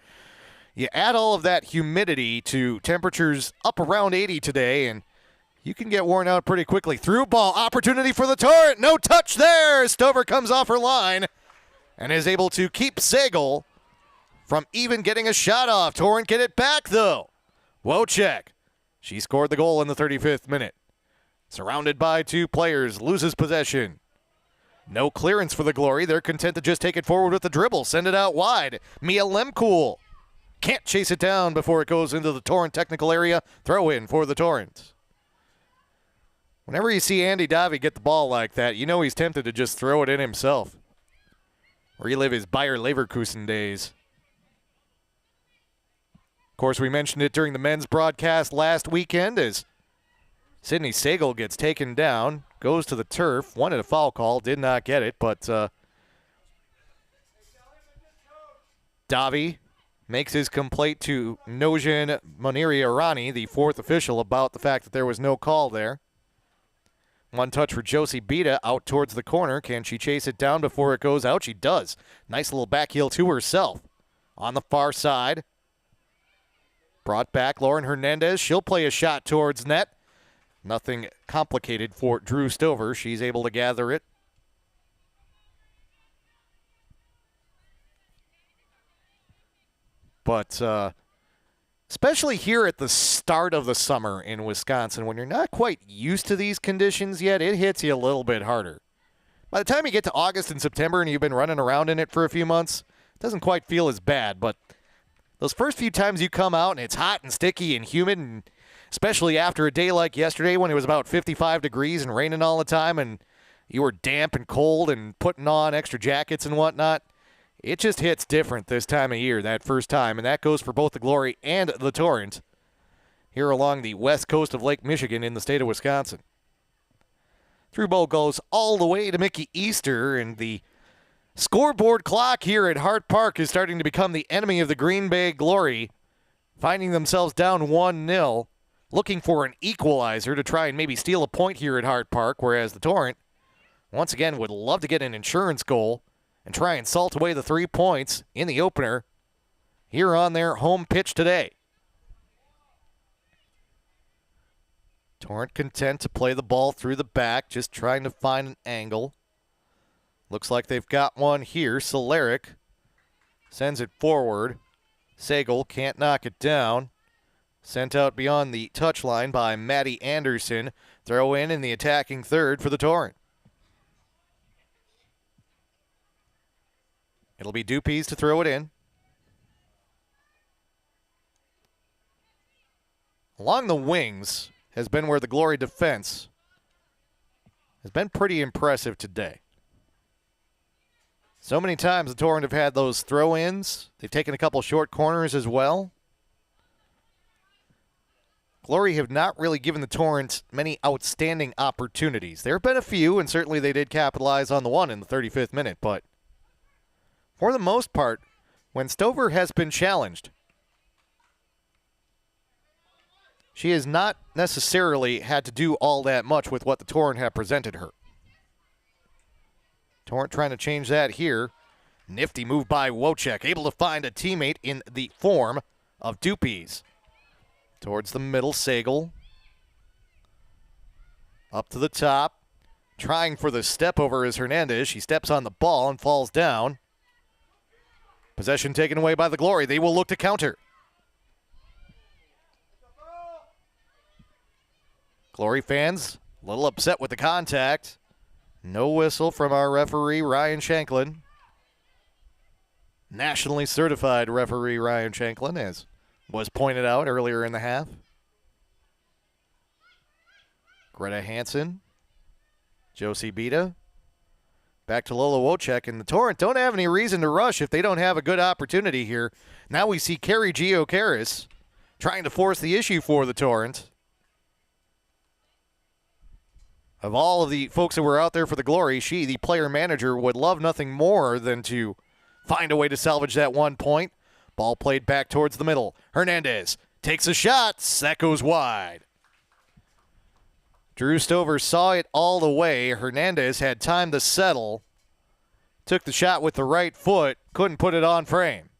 You add all of that humidity to temperatures up around 80 today, and you can get worn out pretty quickly. Through ball, opportunity for the Torrent. No touch there. Stover comes off her line and is able to keep Sagel from even getting a shot off. Torrent get it back, though. Wojcik. She scored the goal in the 35th minute. Surrounded by two players, loses possession. No clearance for the Glory. They're content to just take it forward with the dribble. Send it out wide. Mia Lemkool can't chase it down before it goes into the Torrent technical area. Throw in for the Torrent. Whenever you see Andy Davi get the ball like that, you know he's tempted to just throw it in himself. Relive his Bayer Leverkusen days. Of course, we mentioned it during the men's broadcast last weekend as Sydney Sagel gets taken down, goes to the turf, wanted a foul call, did not get it, but Davi makes his complaint to Nojan Moniri-Arani, the fourth official, about the fact that there was no call there. One touch for Josie Beta out towards the corner. Can she chase it down before it goes out? She does. Nice little back heel to herself. On the far side. Brought back Lauren Hernandez. She'll play a shot towards net. Nothing complicated for Drew Stover. She's able to gather it. But especially here at the start of the summer in Wisconsin, when you're not quite used to these conditions yet, it hits you a little bit harder. By the time you get to August and September and you've been running around in it for a few months, it doesn't quite feel as bad. But those first few times you come out and it's hot and sticky and humid, and especially after a day like yesterday when it was about 55 degrees and raining all the time and you were damp and cold and putting on extra jackets and whatnot, it just hits different this time of year, that first time. And that goes for both the Glory and the Torrent here along the west coast of Lake Michigan in the state of Wisconsin. Through ball goes all the way to Mickey Easter, and the scoreboard clock here at Hart Park is starting to become the enemy of the Green Bay Glory, finding themselves down 1-0, looking for an equalizer to try and maybe steal a point here at Hart Park, whereas the Torrent, once again, would love to get an insurance goal and try and salt away the 3 points in the opener here on their home pitch today. Torrent content to play the ball through the back, just trying to find an angle. Looks like they've got one here. Solaric sends it forward. Sagal can't knock it down. Sent out beyond the touchline by Maddie Anderson. Throw in the attacking third for the Torrent. It'll be Dupies to throw it in. Along the wings has been where the Glory defense has been pretty impressive today. So many times the Torrent have had those throw-ins. They've taken a couple short corners as well. Glory have not really given the Torrent many outstanding opportunities. There have been a few, and certainly they did capitalize on the one in the 35th minute, but for the most part, when Stover has been challenged, she has not necessarily had to do all that much with what the Torrent have presented her. Torrent trying to change that here. Nifty move by Wojcik, able to find a teammate in the form of Dupies. Towards the middle, Sagal. Up to the top. Trying for the step over is Hernandez. She steps on the ball and falls down. Possession taken away by the Glory. They will look to counter. Glory fans a little upset with the contact. No whistle from our referee, Ryan Shanklin. Nationally certified referee Ryan Shanklin, as was pointed out earlier in the half. Greta Hansen. Josie Bita. Back to Lola Wojcik, and the Torrent don't have any reason to rush if they don't have a good opportunity here. Now we see Carrie Giocaris trying to force the issue for the Torrent. Of all of the folks that were out there for the Glory, she, the player manager, would love nothing more than to find a way to salvage that 1 point. Ball played back towards the middle. Hernandez takes a shot. That goes wide. Drew Stover saw it all the way. Hernandez had time to settle. Took the shot with the right foot. Couldn't put it on frame.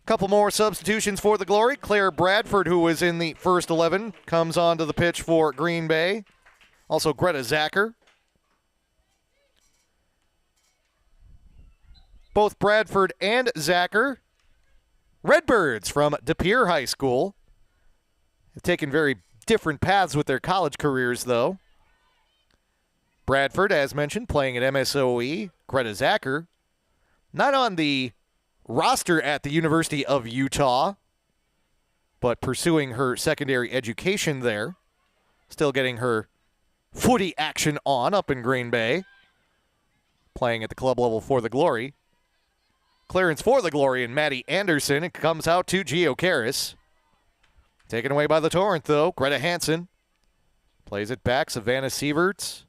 Couple more substitutions for the Glory. Claire Bradford, who was in the first 11, comes onto the pitch for Green Bay. Also Greta Zacher. Both Bradford and Zacher, Redbirds from De Pere High School, have taken very different paths with their college careers, though. Bradford, as mentioned, playing at MSOE. Greta Zacher, not on the roster at the University of Utah, but pursuing her secondary education there. Still getting her footy action on up in Green Bay. Playing at the club level for the Glory. Clearance for the Glory and Maddie Anderson. It comes out to Giocaris. Taken away by the Torrent, though. Greta Hansen plays it back. Savannah Sieverts.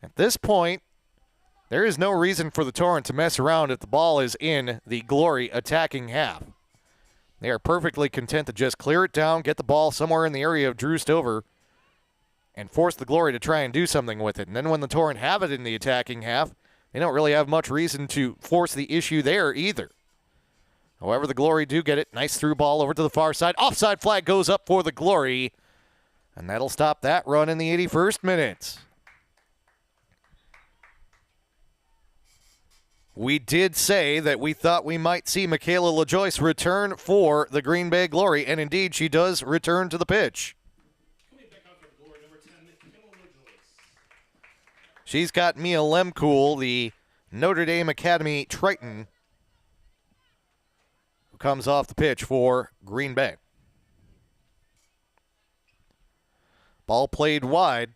At this point, there is no reason for the Torrent to mess around if the ball is in the Glory attacking half. They are perfectly content to just clear it down, get the ball somewhere in the area of Drew Stover, and force the Glory to try and do something with it. And then when the Torrent have it in the attacking half, they don't really have much reason to force the issue there either. However, the Glory do get it. Nice through ball over to the far side. Offside flag goes up for the Glory, and that'll stop that run in the 81st minute. We did say that we thought we might see Michaela LaJoyce return for the Green Bay Glory, and indeed she does return to the pitch. She's got Mia Lemkool, the Notre Dame Academy Triton, who comes off the pitch for Green Bay. Ball played wide.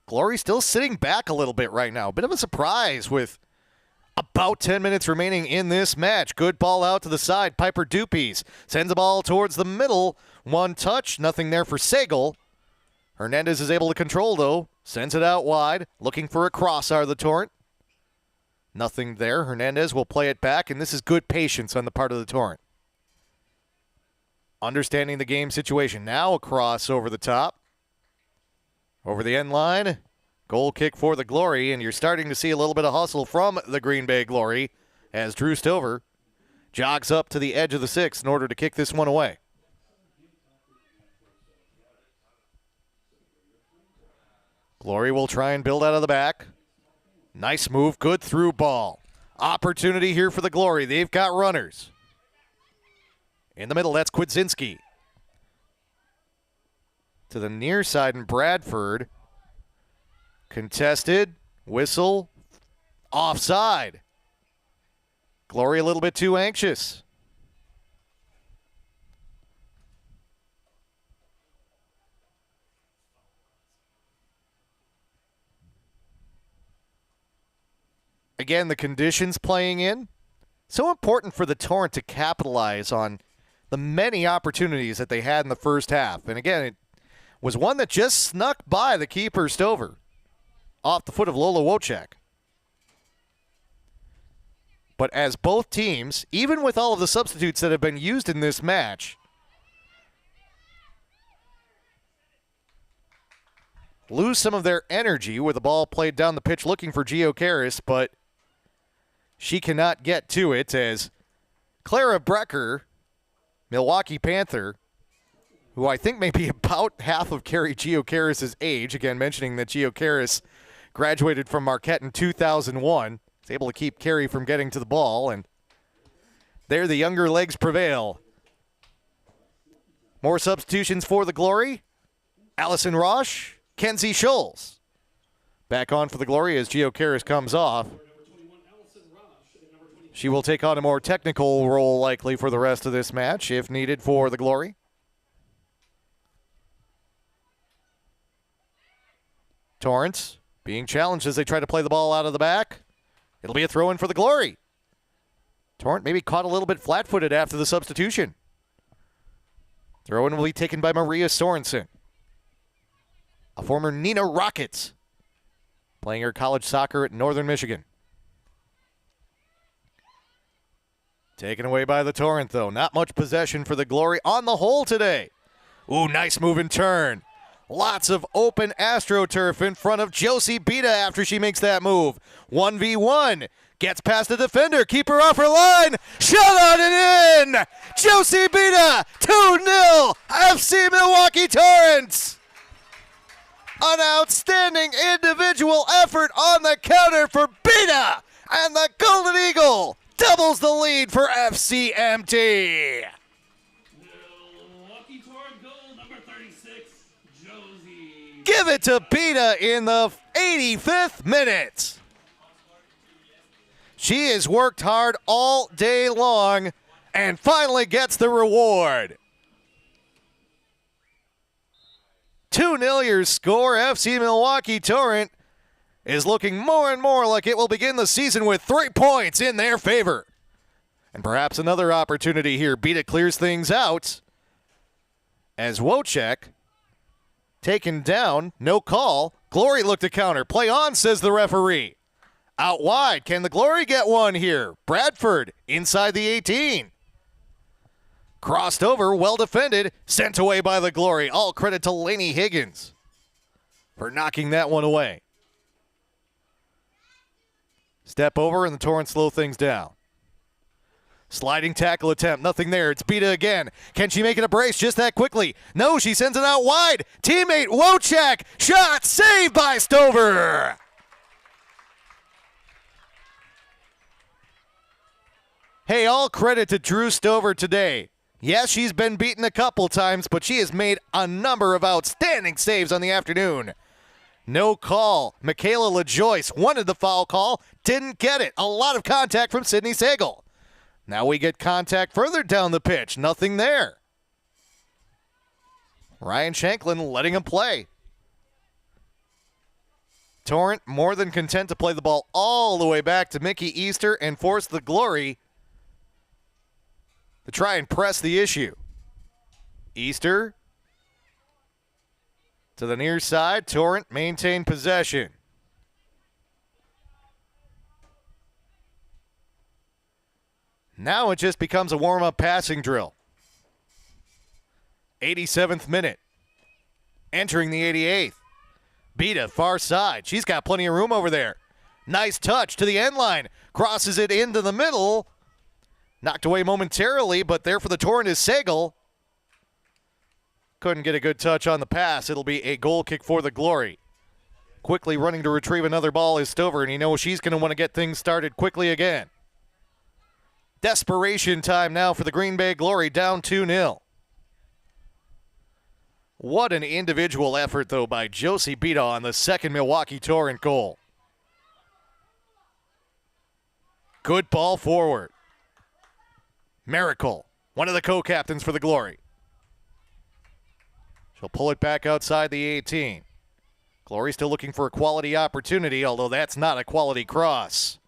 Glory still sitting back a little bit right now. Bit of a surprise with about 10 minutes remaining in this match. Good ball out to the side. Piper Dupies sends the ball towards the middle. One touch, nothing there for Sagal. Hernandez is able to control, though. Sends it out wide, looking for a cross out of the Torrent. Nothing there. Hernandez will play it back, and this is good patience on the part of the Torrent. Understanding the game situation. Now a cross over the top. Over the end line. Goal kick for the Glory, and you're starting to see a little bit of hustle from the Green Bay Glory as Drew Stover jogs up to the edge of the sixth in order to kick this one away. Glory will try and build out of the back. Nice move, good through ball. Opportunity here for the Glory. They've got runners. In the middle, that's Kwidzinski. To the near side in Bradford. Contested, whistle, offside. Glory a little bit too anxious. Again, the conditions playing in. So important for the Torrent to capitalize on the many opportunities that they had in the first half. And again, it was one that just snuck by the keeper Stover. Off the foot of Lola Wojcik. But as both teams, even with all of the substitutes that have been used in this match, lose some of their energy with the ball played down the pitch looking for Gio Karras, but she cannot get to it as Clara Brecker, Milwaukee Panther, who I think may be about half of Carrie Gio Karras' age, again mentioning that Gio Karras graduated from Marquette in 2001. He's able to keep Carey from getting to the ball, and there the younger legs prevail. More substitutions for the Glory. Allison Roche, Kenzie Scholes. Back on for the Glory as Gio Karras comes off. She will take on a more technical role likely for the rest of this match if needed for the Glory. Torrance being challenged as they try to play the ball out of the back. It'll be a throw-in for the Glory. Torrent maybe caught a little bit flat-footed after the substitution. Throw-in will be taken by Maria Sorensen, a former Nina Rockets, playing her college soccer at Northern Michigan. Taken away by the Torrent, though. Not much possession for the Glory on the whole today. Ooh, nice move and turn. Lots of open AstroTurf in front of Josie Bita after she makes that move. 1v1. Gets past the defender. Keeper off her line. Shot on and in. Josie Bita. 2-0. FC Milwaukee Torrent. An outstanding individual effort on the counter for Bita. And the Golden Eagle doubles the lead for FCMT. Give it to Bita in the 85th minute. She has worked hard all day long and finally gets the reward. 2-0 your score. FC Milwaukee Torrent is looking more and more like it will begin the season with 3 points in their favor. And perhaps another opportunity here. Bita clears things out as Wojcik taken down, no call. Glory looked to counter. Play on, says the referee. Out wide. Can the Glory get one here? Bradford inside the 18. Crossed over, well defended, sent away by the Glory. All credit to Lainey Higgins for knocking that one away. Step over and the Torrent slow things down. Sliding tackle attempt, nothing there. It's Bita again. Can she make it a brace just that quickly? No, she sends it out wide. Teammate Wojcik, shot saved by Stover. Hey, all credit to Drew Stover today. Yes, she's been beaten a couple times, but she has made a number of outstanding saves on the afternoon. No call. Michaela LaJoyce wanted the foul call, didn't get it. A lot of contact from Sydney Sagal. Now we get contact further down the pitch. Nothing there. Ryan Shanklin letting him play. Torrent more than content to play the ball all the way back to Mickey Easter and force the Glory to try and press the issue. Easter to the near side. Torrent maintained possession. Now it just becomes a warm-up passing drill. 87th minute. Entering the 88th. Beta, far side. She's got plenty of room over there. Nice touch to the end line. Crosses it into the middle. Knocked away momentarily, but there for the Torrent is Sagal. Couldn't get a good touch on the pass. It'll be a goal kick for the Glory. Quickly running to retrieve another ball is Stover, and you know she's going to want to get things started quickly again. Desperation time now for the Green Bay Glory, down 2-0. What an individual effort, though, by Josie Beta on the second Milwaukee Torrent goal. Good ball forward. Miracle, one of the co-captains for the Glory. She'll pull it back outside the 18. Glory still looking for a quality opportunity, although that's not a quality cross.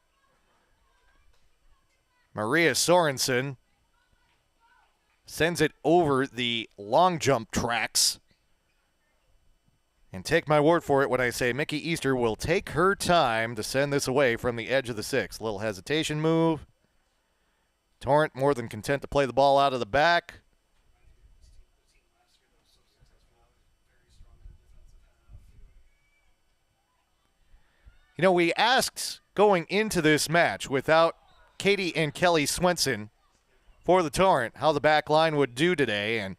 Maria Sorensen sends it over the long jump tracks. And take my word for it when I say Mickey Easter will take her time to send this away from the edge of the 6. Little hesitation move. Torrent more than content to play the ball out of the back. You know, we asked going into this match without Katie and Kelly Swenson for the Torrent how the back line would do today, and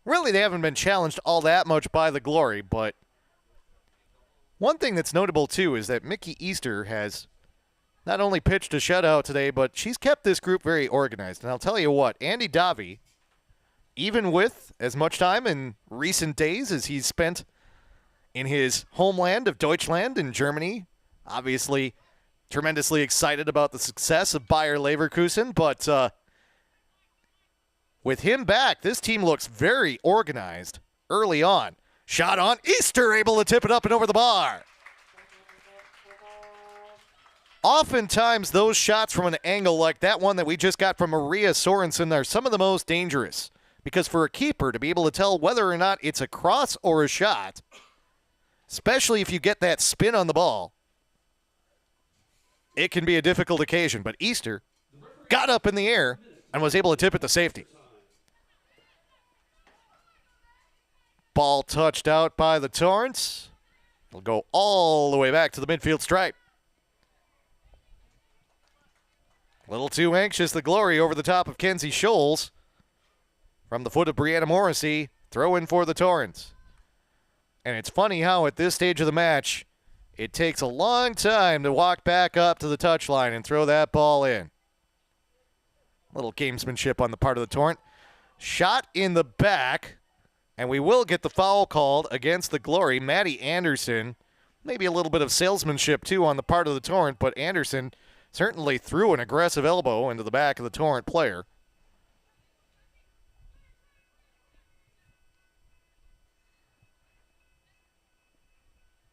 really they haven't been challenged all that much by the Glory, but one thing that's notable too is that Mickey Easter has not only pitched a shutout today, but she's kept this group very organized. And I'll tell you what, Andy Davi, even with as much time in recent days as he's spent in his homeland of Deutschland in Germany, obviously tremendously excited about the success of Bayer Leverkusen, but with him back, this team looks very organized early on. Shot on, Easter able to tip it up and over the bar. Oftentimes, those shots from an angle like that one that we just got from Maria Sorensen are some of the most dangerous, because for a keeper to be able to tell whether or not it's a cross or a shot, especially if you get that spin on the ball, it can be a difficult occasion. But Easter got up in the air and was able to tip it to safety. Ball touched out by the Torrents. It'll go all the way back to the midfield stripe. A little too anxious, the Glory over the top of Kenzie Scholes. From the foot of Brianna Morrissey, throw in for the Torrents. And it's funny how at this stage of the match, it takes a long time to walk back up to the touchline and throw that ball in. Little gamesmanship on the part of the Torrent. Shot in the back, and we will get the foul called against the Glory. Maddie Anderson, maybe a little bit of salesmanship too on the part of the Torrent, but Anderson certainly threw an aggressive elbow into the back of the Torrent player.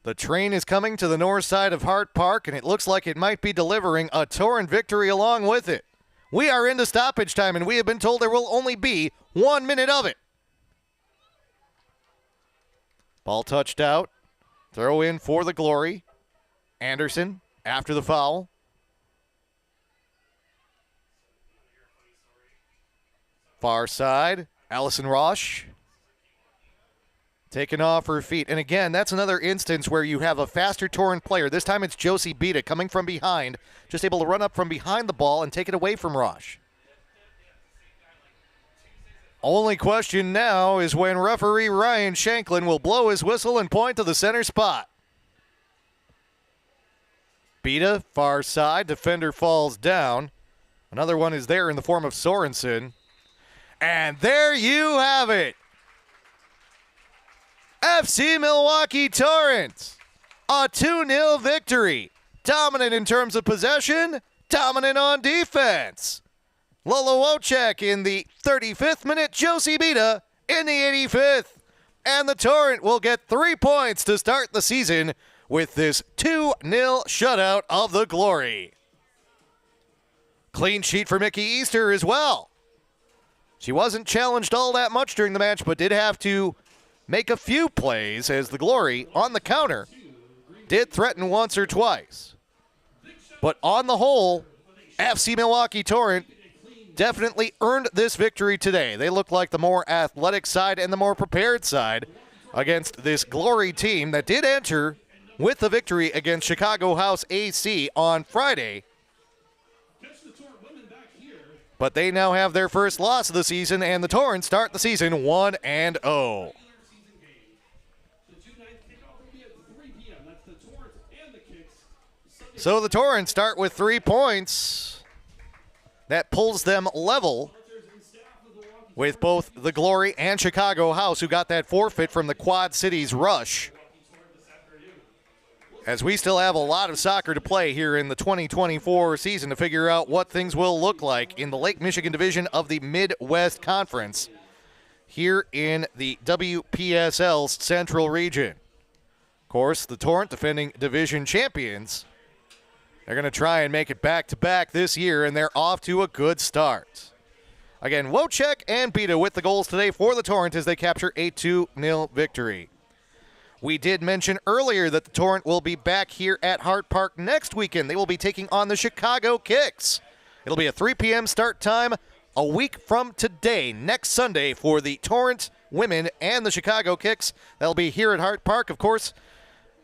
The train is coming to the north side of Hart Park, and it looks like it might be delivering a Torrent victory along with it. We are into stoppage time, and we have been told there will only be 1 minute of it. Ball touched out. Throw in for the Glory. Anderson after the foul. Far side, Allison Roche taken off her feet. And again, that's another instance where you have a faster Torrent player. This time it's Josie Beta coming from behind, just able to run up from behind the ball and take it away from Roche. Only question now is when referee Ryan Shanklin will blow his whistle and point to the center spot. Beta, far side, defender falls down. Another one is there in the form of Sorensen. And there you have it. FC Milwaukee Torrent, a 2-0 victory. Dominant in terms of possession, dominant on defense. Lola Wojcik in the 35th minute, Josie Bita in the 85th. And the Torrent will get 3 points to start the season with this 2-0 shutout of the Glory. Clean sheet for Mickey Easter as well. She wasn't challenged all that much during the match, but did have to make a few plays as the Glory on the counter did threaten once or twice. But on the whole, FC Milwaukee Torrent definitely earned this victory today. They look like the more athletic side and the more prepared side against this Glory team that did enter with the victory against Chicago House AC on Friday. But they now have their first loss of the season, and the Torrent start the season 1-0. So the Torrent start with 3 points. That pulls them level with both the Glory and Chicago House, who got that forfeit from the Quad Cities Rush. As we still have a lot of soccer to play here in the 2024 season to figure out what things will look like in the Lake Michigan division of the Midwest Conference here in the WPSL's Central Region. Of course, the Torrent, defending division champions, they're going to try and make it back-to-back this year, and they're off to a good start. Again, Wojcik and Bita with the goals today for the Torrent as they capture a 2-0 victory. We did mention earlier that the Torrent will be back here at Hart Park next weekend. They will be taking on the Chicago Kicks. It'll be a 3 p.m. start time a week from today, next Sunday, for the Torrent women and the Chicago Kicks. They'll be here at Hart Park, of course.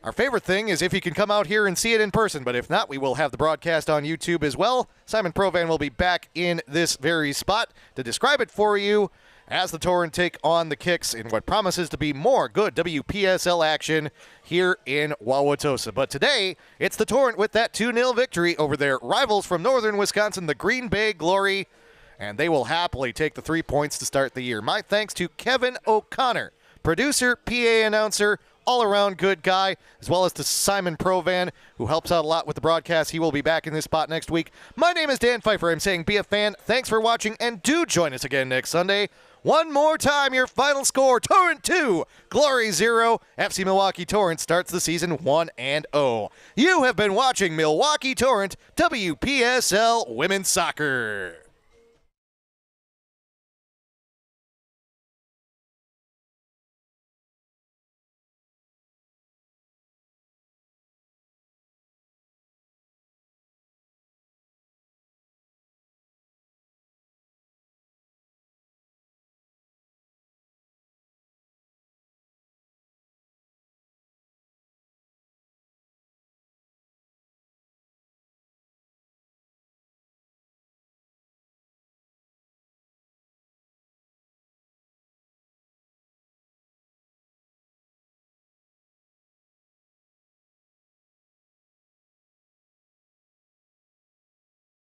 Our favorite thing is if you can come out here and see it in person, but if not, we will have the broadcast on YouTube as well. Simon Provan will be back in this very spot to describe it for you as the Torrent take on the Kicks in what promises to be more good WPSL action here in Wauwatosa. But today, it's the Torrent with that 2-0 victory over their rivals from northern Wisconsin, the Green Bay Glory, and they will happily take the 3 points to start the year. My thanks to Kevin O'Connor, producer, PA announcer, all-around good guy, as well as to Simon Provan, who helps out a lot with the broadcast. He will be back in this spot next week. My name is Dan Pfeiffer. I'm saying be a fan. Thanks for watching, and do join us again next Sunday. One more time, your final score, Torrent 2, Glory 0. FC Milwaukee Torrent starts the season 1-0. You have been watching Milwaukee Torrent WPSL Women's Soccer.